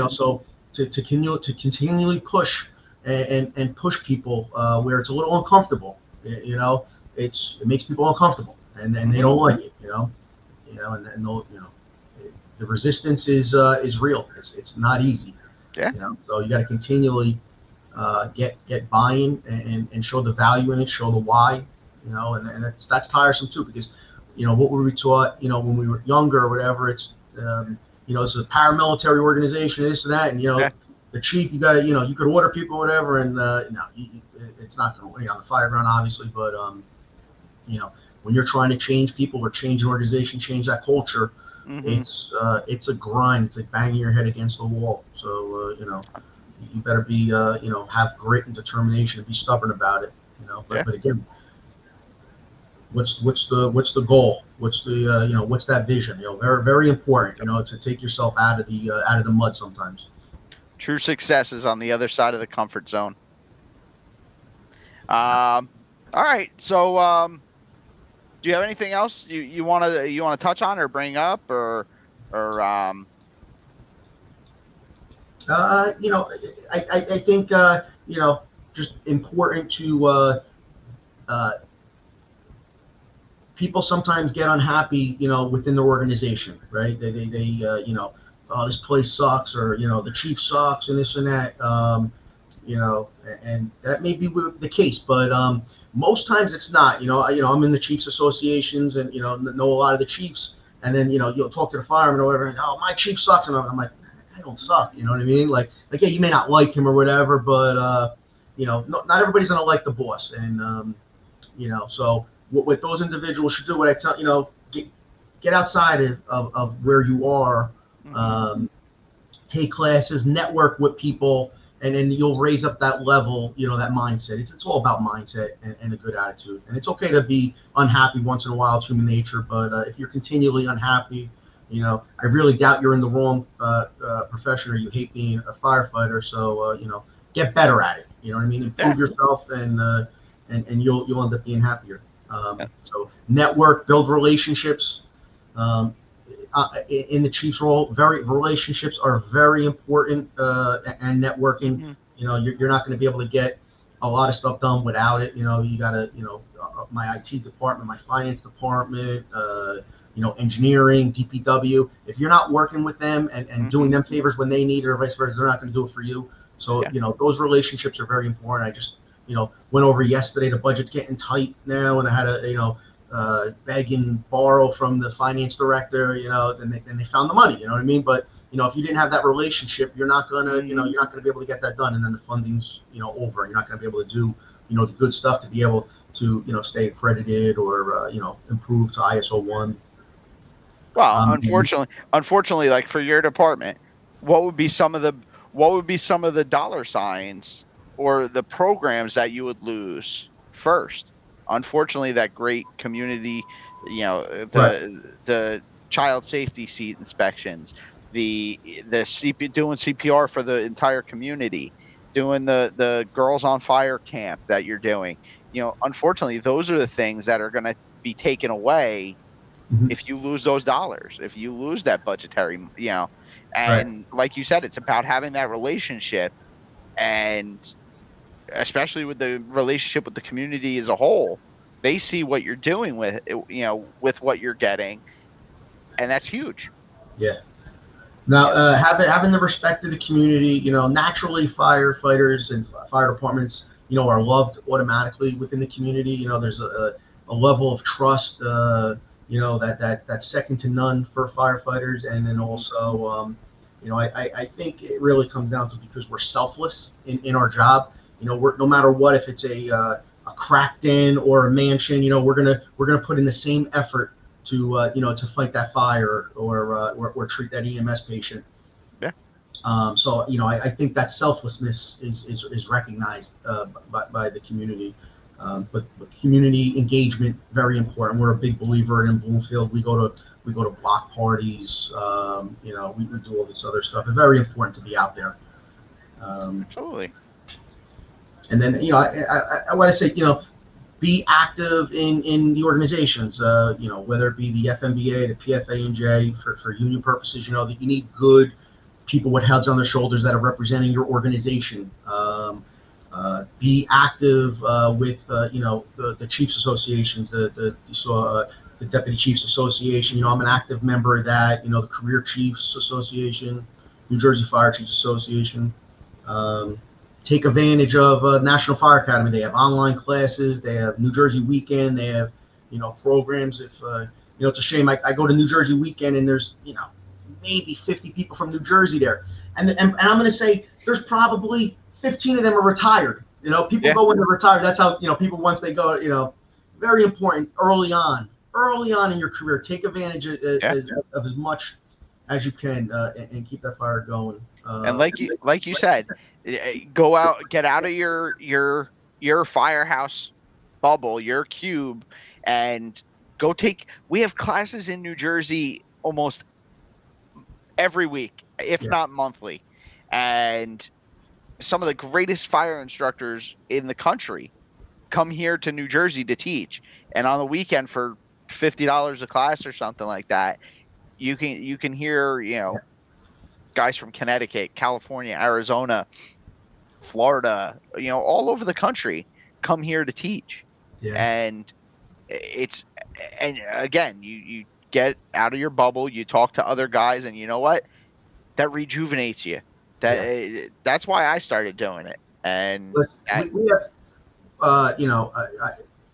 So to continually push and push people where it's a little uncomfortable. It makes people uncomfortable, and then they don't like it. And the resistance is real. It's not easy. Yeah. So you got to continually get buy-in and show the value in it, show the why. And that's tiresome too, because what were we taught? When we were younger or whatever. It's it's a paramilitary organization, this and that, and the chief, you got to you could order people or whatever, and it's not going to on the fire ground, obviously, but when you're trying to change people or change an organization, change that culture, it's a grind. It's like banging your head against the wall. So you better be have grit and determination and be stubborn about it. But again, what's the goal? What's the what's that vision? Very, very important. To take yourself out of the mud sometimes. True success is on the other side of the comfort zone. All right, so Do you have anything else you want to touch on or bring up or You know, I think you know, just important to uh, people sometimes get unhappy, you know, within the organization, right? They you know, oh, this place sucks, or you know, the chief sucks, and this and that. You know, and that may be the case, but most times it's not. You know, I'm in the chiefs associations, and you know a lot of the chiefs, and then you know, you'll talk to the fireman or whatever, and oh, my chief sucks, and I'm like, I don't suck. You know what I mean? Like yeah, you may not like him or whatever, but you know, not everybody's gonna like the boss, and you know, so what those individuals should do, what I tell, you know, get outside of where you are, um, take classes, network with people, and then you'll raise up that level, you know, that mindset. It's all about mindset and a good attitude. And it's okay to be unhappy once in a while. It's human nature. But if you're continually unhappy, you know, I really doubt you're in the wrong profession or you hate being a firefighter. So, you know, get better at it. You know what I mean? Improve yourself, and you'll end up being happier. So network, build relationships. In the Chiefs role, relationships are very important, and networking. You know, you're not going to be able to get a lot of stuff done without it. You know, you got to, you know, my IT department, my finance department, you know, engineering, DPW. If you're not working with them and doing them favors when they need it or vice versa, they're not going to do it for you. So, you know, those relationships are very important. I just, you know, went over yesterday. The budget's getting tight now, and I had to, you know, beg and borrow from the finance director, you know, and they found the money, you know what I mean? But, you know, if you didn't have that relationship, you're not going to, you know, you're not going to be able to get that done. And then the funding's, you know, over. You're not going to be able to do, you know, the good stuff to be able to, you know, stay accredited or, you know, improve to ISO 1. Well, unfortunately, like for your department, what would be some of the dollar signs or the programs that you would lose first? Unfortunately, that great community, you know, the child safety seat inspections, the doing CPR for the entire community, doing the girls on fire camp that you're doing. You know, unfortunately, those are the things that are going to be taken away if you lose those dollars, if you lose that budgetary, you know, and like you said, it's about having that relationship, and especially with the relationship with the community as a whole, they see what you're doing with, you know, with what you're getting, and that's huge. Yeah. Now, having the respect of the community, you know, naturally firefighters and fire departments, you know, are loved automatically within the community. You know, there's a level of trust, you know, that's second to none for firefighters. And then also, you know, I think it really comes down to because we're selfless in our job. You know, we're no matter what, if it's a cracked in or a mansion, you know, we're gonna put in the same effort to you know, to fight that fire or treat that EMS patient. Yeah. So you know, I think that selflessness is recognized by the community. But community engagement, very important. We're a big believer in Bloomfield. We go to block parties. You know, we do all this other stuff. It's very important to be out there. Absolutely. And then, you know, I want to say, you know, be active in the organizations, you know, whether it be the FMBA, the PFA&J, for union purposes. You know, that you need good people with heads on their shoulders that are representing your organization. Be active with, you know, the Chiefs Associations, you saw the Deputy Chiefs Association. You know, I'm an active member of that. You know, the Career Chiefs Association, New Jersey Fire Chiefs Association. Take advantage of National Fire Academy. They have online classes. They have New Jersey Weekend. They have, you know, programs. If you know, it's a shame. I go to New Jersey Weekend and there's, you know, maybe 50 people from New Jersey there, and I'm going to say there's probably 15 of them are retired. You know, people go when they're retired. That's how, you know, people once they go. You know, very important early on in your career. Take advantage of as much as you can and keep that fire going. And like you said, go out, get out of your firehouse bubble, your cube, and go take. We have classes in New Jersey almost every week, if not monthly, and some of the greatest fire instructors in the country come here to New Jersey to teach, and on the weekend for $50 a class or something like that. You can hear, guys from Connecticut, California, Arizona, Florida, all over the country come here to teach. Yeah. And again, you get out of your bubble, you talk to other guys, and you know what? That rejuvenates you. That's why I started doing it. And we have,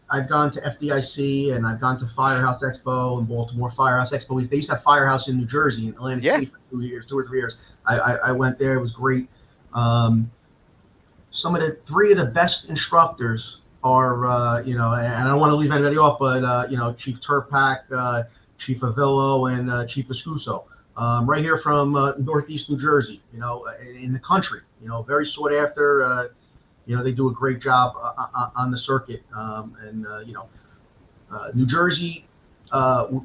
I've gone to FDIC and I've gone to Firehouse Expo in Baltimore. Firehouse Expo. They used to have Firehouse in New Jersey, in Atlantic City for 2 or 3 years. I went there. It was great. Three of the best instructors are, and I don't want to leave anybody off, but, Chief Turpak, Chief Avillo, and Chief Escuso, right here from Northeast New Jersey, in the country, very sought after. They do a great job on the circuit. New Jersey,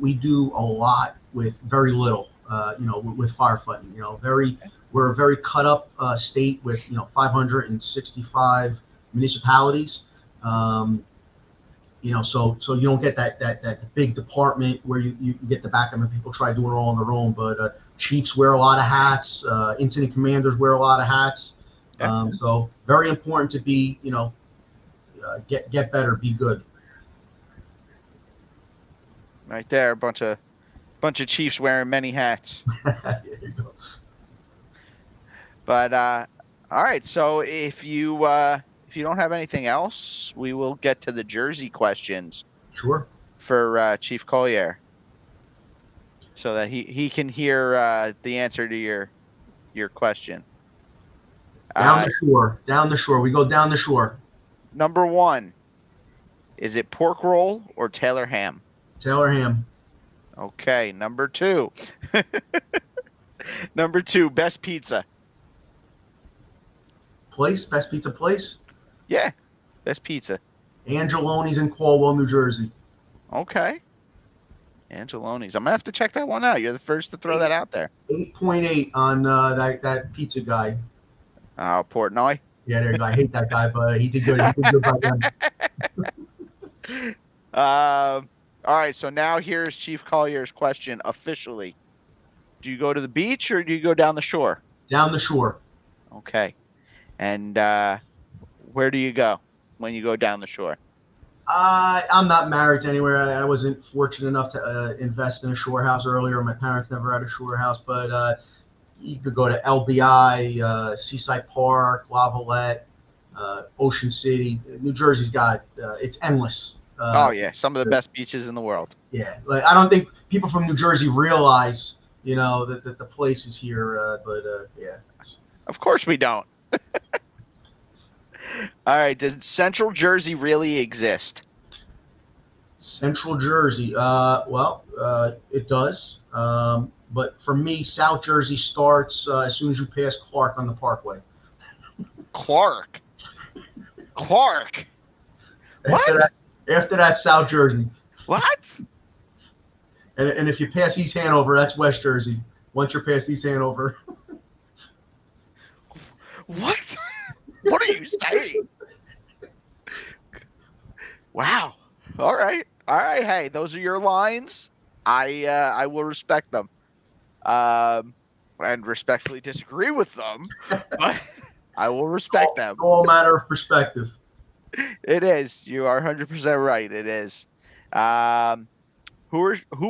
we do a lot with very little, with firefighting. We're a very cut up state with 565 municipalities. So you don't get that big department where you get the backup and people try doing it all on their own. But chiefs wear a lot of hats. Incident commanders wear a lot of hats. So very important to be, get better, be good. Right there, a bunch of chiefs wearing many hats. There you go. But all right, so if you don't have anything else, we will get to the Jersey questions. Sure. For Chief Collier, so that he can hear the answer to your question. Down the shore. We go down the shore. Number 1, is it pork roll or Taylor ham? Taylor ham. Okay. Number 2. Number 2, best pizza. Best pizza place? Yeah, best pizza. Angeloni's in Caldwell, New Jersey. Okay. Angeloni's. I'm going to have to check that one out. You're the first to throw that out there. 8.8 on that pizza guy. Oh, Portnoy? Yeah, there you go. I hate that guy, but he did good. He did good by them. All right, so now here's Chief Collier's question officially. Do you go to the beach or do you go down the shore? Down the shore. Okay. And where do you go when you go down the shore? I'm not married to anywhere. I wasn't fortunate enough to invest in a shore house earlier. My parents never had a shore house, but you could go to LBI, Seaside Park, Lavalette, Ocean City. New Jersey's got it's endless. Some of the best beaches in the world. Yeah, I don't think people from New Jersey realize, that the place is here. But yeah. Of course we don't. All right. Does Central Jersey really exist? Central Jersey. It does. But for me, South Jersey starts as soon as you pass Clark on the Parkway. Clark. What? After that, South Jersey. What? And if you pass East Hanover, that's West Jersey. Once you're past East Hanover. What? What are you saying? Wow. All right. Hey, those are your lines. I will respect them. And respectfully disagree with them, but I will respect them. All matter of perspective. It is. You are 100% right. It is. Who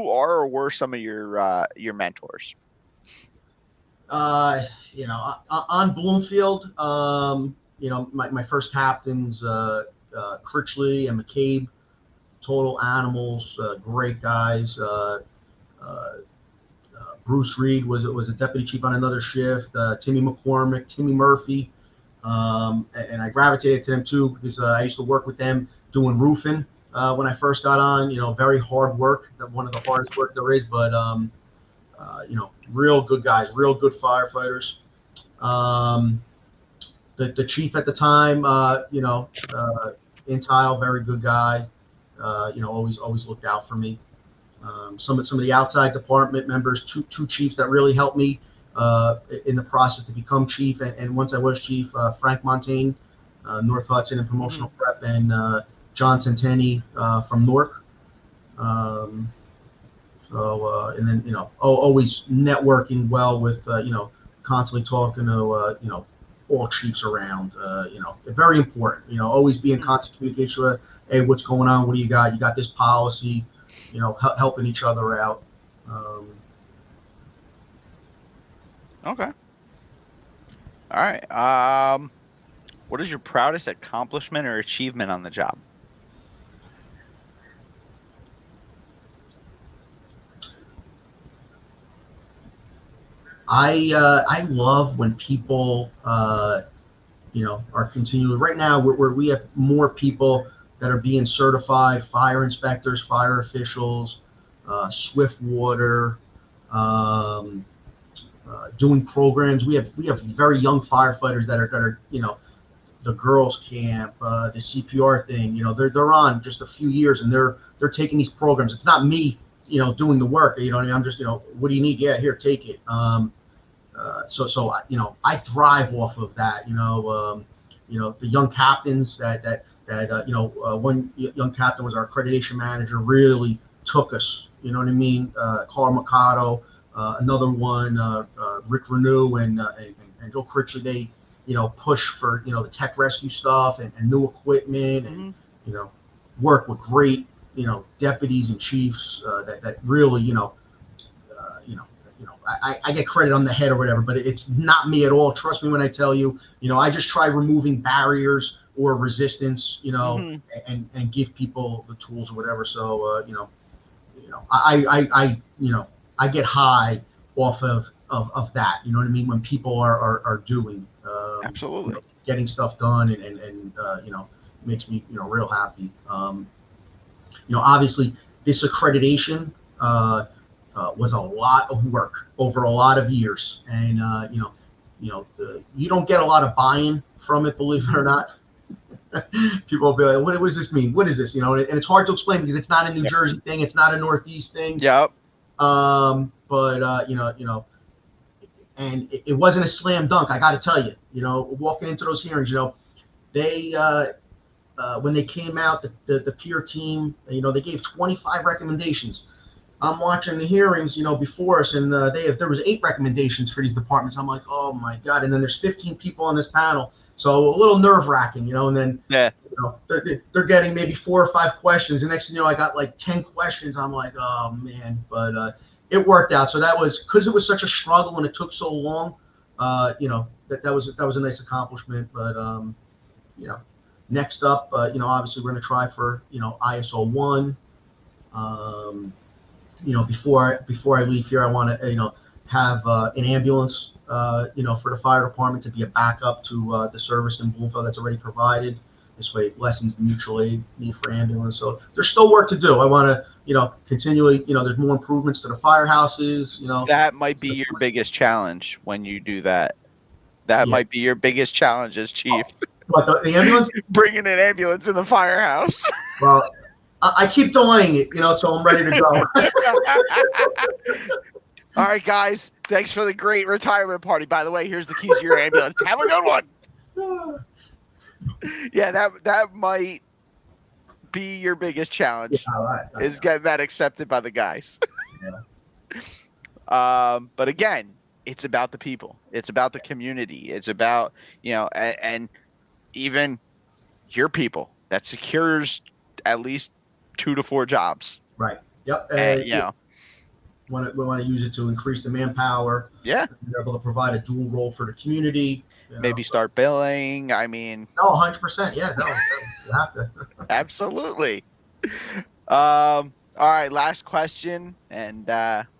are or were some of your mentors? On Bloomfield, my first captains, Critchley and McCabe, total animals, great guys. Bruce Reed was a deputy chief on another shift. Timmy McCormick, Timmy Murphy, and I gravitated to them too because I used to work with them doing roofing when I first got on. Very hard work, one of the hardest work there is, but real good guys, real good firefighters. The chief at the time, Intile, very good guy. Always looked out for me. Some of the outside department members, two chiefs that really helped me in the process to become chief. And once I was chief, Frank Montaigne, North Hudson and promotional prep, and John Centeni from Newark. And then, always networking well with, constantly talking to, all chiefs around, very important, always be in constant communication with, hey, what's going on? What do you got? You got this policy, helping each other out. Okay. All right. What is your proudest accomplishment or achievement on the job? I love when people, are continuing. Right now, we have more people that are being certified: fire inspectors, fire officials, swift water, doing programs. We have very young firefighters that are the girls camp, the CPR thing. They're on just a few years, and they're taking these programs. It's not me, doing the work. You know what I mean? I'm just, what do you need? Yeah, here, take it. So I thrive off of that. The young captains that one young captain was our accreditation manager, really took us. You know what I mean? Carl Mercado, another one, Rick Renew and Joe Critchley. They push for the tech rescue stuff and new equipment, and work with great deputies and chiefs that really I get credit on the head or whatever, but it's not me at all. Trust me when I tell you, I just try removing barriers or resistance, and give people the tools or whatever. So, I get high off of that. You know what I mean? When people are doing, Absolutely, getting stuff done and makes me, real happy. Obviously this accreditation, was a lot of work over a lot of years, and you don't get a lot of buy-in from it, believe it or not. People will be like, what does this mean? What is this? And it's hard to explain because it's not a New Jersey thing, it's not a Northeast thing. Yep. But and it wasn't a slam dunk. I got to tell you, walking into those hearings, they when they came out, the peer team, they gave 25 recommendations. I'm watching the hearings, before us, and there was 8 recommendations for these departments. I'm like, oh my God! And then there's 15 people on this panel, so a little nerve wracking, And then they're getting maybe 4 or 5 questions. The next thing you know, I got like 10 questions. I'm like, oh man! But it worked out. So that was because it was such a struggle and it took so long. That was a nice accomplishment. But next up, obviously we're going to try for ISO 1. Before I leave here, I want to, have an ambulance, for the fire department to be a backup to the service in Bloomfield that's already provided. This way it lessens the mutual aid need for ambulance. So there's still work to do. I want to, continually, there's more improvements to the firehouses, That might be your biggest challenge when you do that. That might be your biggest challenge as chief. But the ambulance? Bringing an ambulance in the firehouse. Well, I keep delaying it, till I'm ready to go. All right, guys. Thanks for the great retirement party. By the way, here's the keys to your ambulance. Have a good one. Yeah, that might be your biggest challenge. Is getting that accepted by the guys. But again, it's about the people. It's about the community. It's about, and even your people that secures at least 2 to 4 jobs. Right. Yep. We want to use it to increase the manpower. Yeah. Be able to provide a dual role for the community. Maybe start billing. I mean. No, 100%. Yeah. No, you have to. Absolutely. All right. Last question, and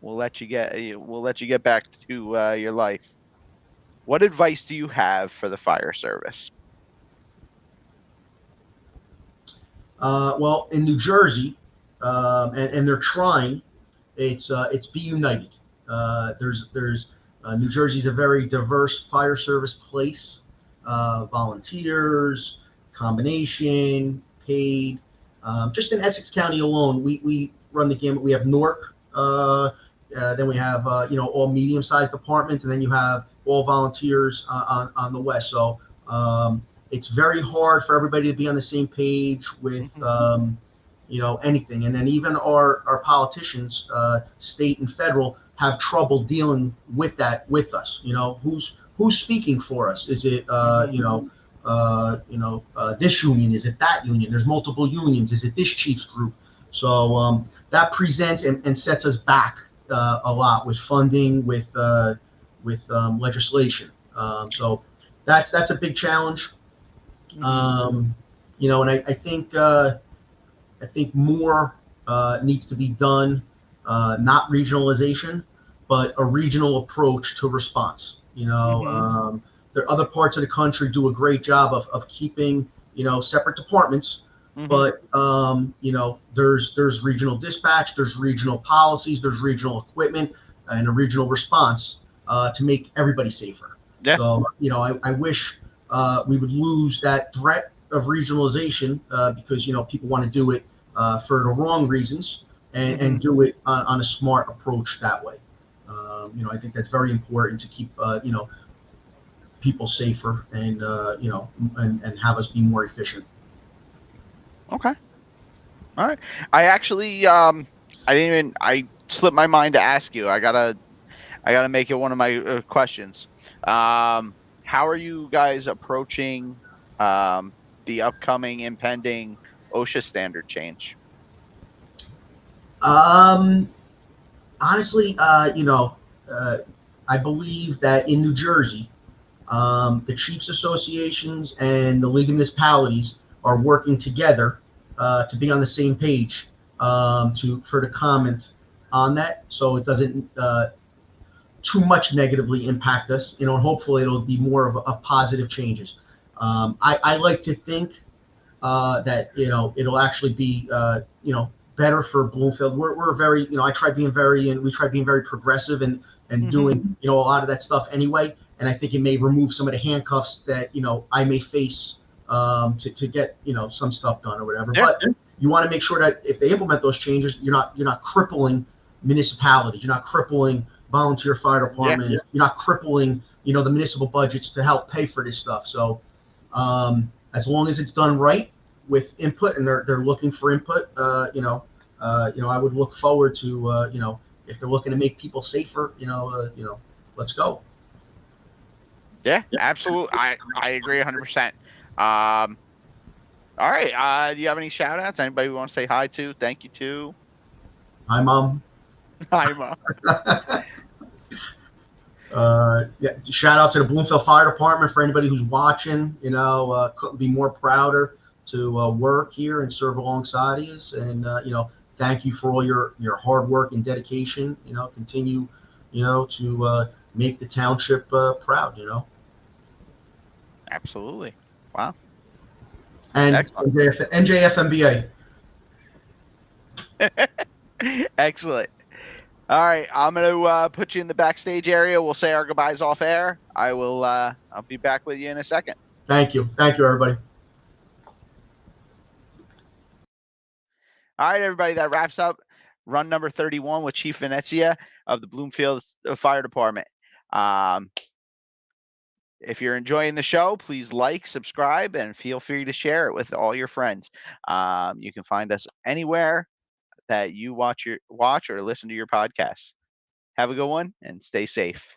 we'll let you get back to your life. What advice do you have for the fire service? Well, in New Jersey, and they're trying. It's be united. There's New Jersey's a very diverse fire service place. Volunteers, combination, paid. Just in Essex County alone, we run the gamut. We have Newark. Then we have all medium-sized departments, and then you have all volunteers on the west. So it's very hard for everybody to be on the same page with anything. And then even our politicians, state and federal, have trouble dealing with that with us. Who's speaking for us? Is it this union? Is it that union? There's multiple unions. Is it this chief's group? So that presents and sets us back a lot with funding, with legislation. So that's a big challenge. And I think more needs to be done, not regionalization, but a regional approach to response. There other parts of the country do a great job of keeping separate departments, but there's regional dispatch, there's regional policies, there's regional equipment, and a regional response to make everybody safer. Yeah. So I wish we would lose that threat of regionalization because people want to do it for the wrong reasons and do it on a smart approach that way. I think that's very important to keep people safer and and have us be more efficient. Okay. All right. I actually I slipped my mind to ask you. I gotta make it one of my questions. How are you guys approaching the upcoming impending OSHA standard change? Honestly, I believe that in New Jersey, the chiefs associations and the League of Municipalities are working together to be on the same page for the comment on that, so it doesn't too much negatively impact us. And hopefully it'll be more of a positive changes. I like to think that it'll actually be better for Bloomfield. We're very we try being very progressive and doing a lot of that stuff anyway. And I think it may remove some of the handcuffs that I may face to get some stuff done or whatever. Yeah. But you want to make sure that if they implement those changes, you're not crippling municipalities. You're not crippling volunteer fire department. Yeah. You're not crippling the municipal budgets to help pay for this stuff. So as long as it's done right with input and they're looking for input, I would look forward to if they're looking to make people safer, let's go. Yeah, absolutely. I agree 100%. All right. Do you have any shout outs? Anybody we want to say hi to? Thank you to? Hi, Mom. Hi, Mom. Shout out to the Bloomfield Fire Department for anybody who's watching. Couldn't be more prouder to work here and serve alongside you. And thank you for all your hard work and dedication. Continue to make the township proud. Absolutely. Wow. And NJFMBA. Excellent. All right, I'm gonna put you in the backstage area. We'll say our goodbyes off air. I'll be back with you in a second. Thank you, everybody. All right, everybody, that wraps up run number 31 with Chief Venezia of the Bloomfield Fire Department. If you're enjoying the show, please like, subscribe, and feel free to share it with all your friends. You can find us anywhere that you watch or listen to your podcasts. Have a good one and stay safe.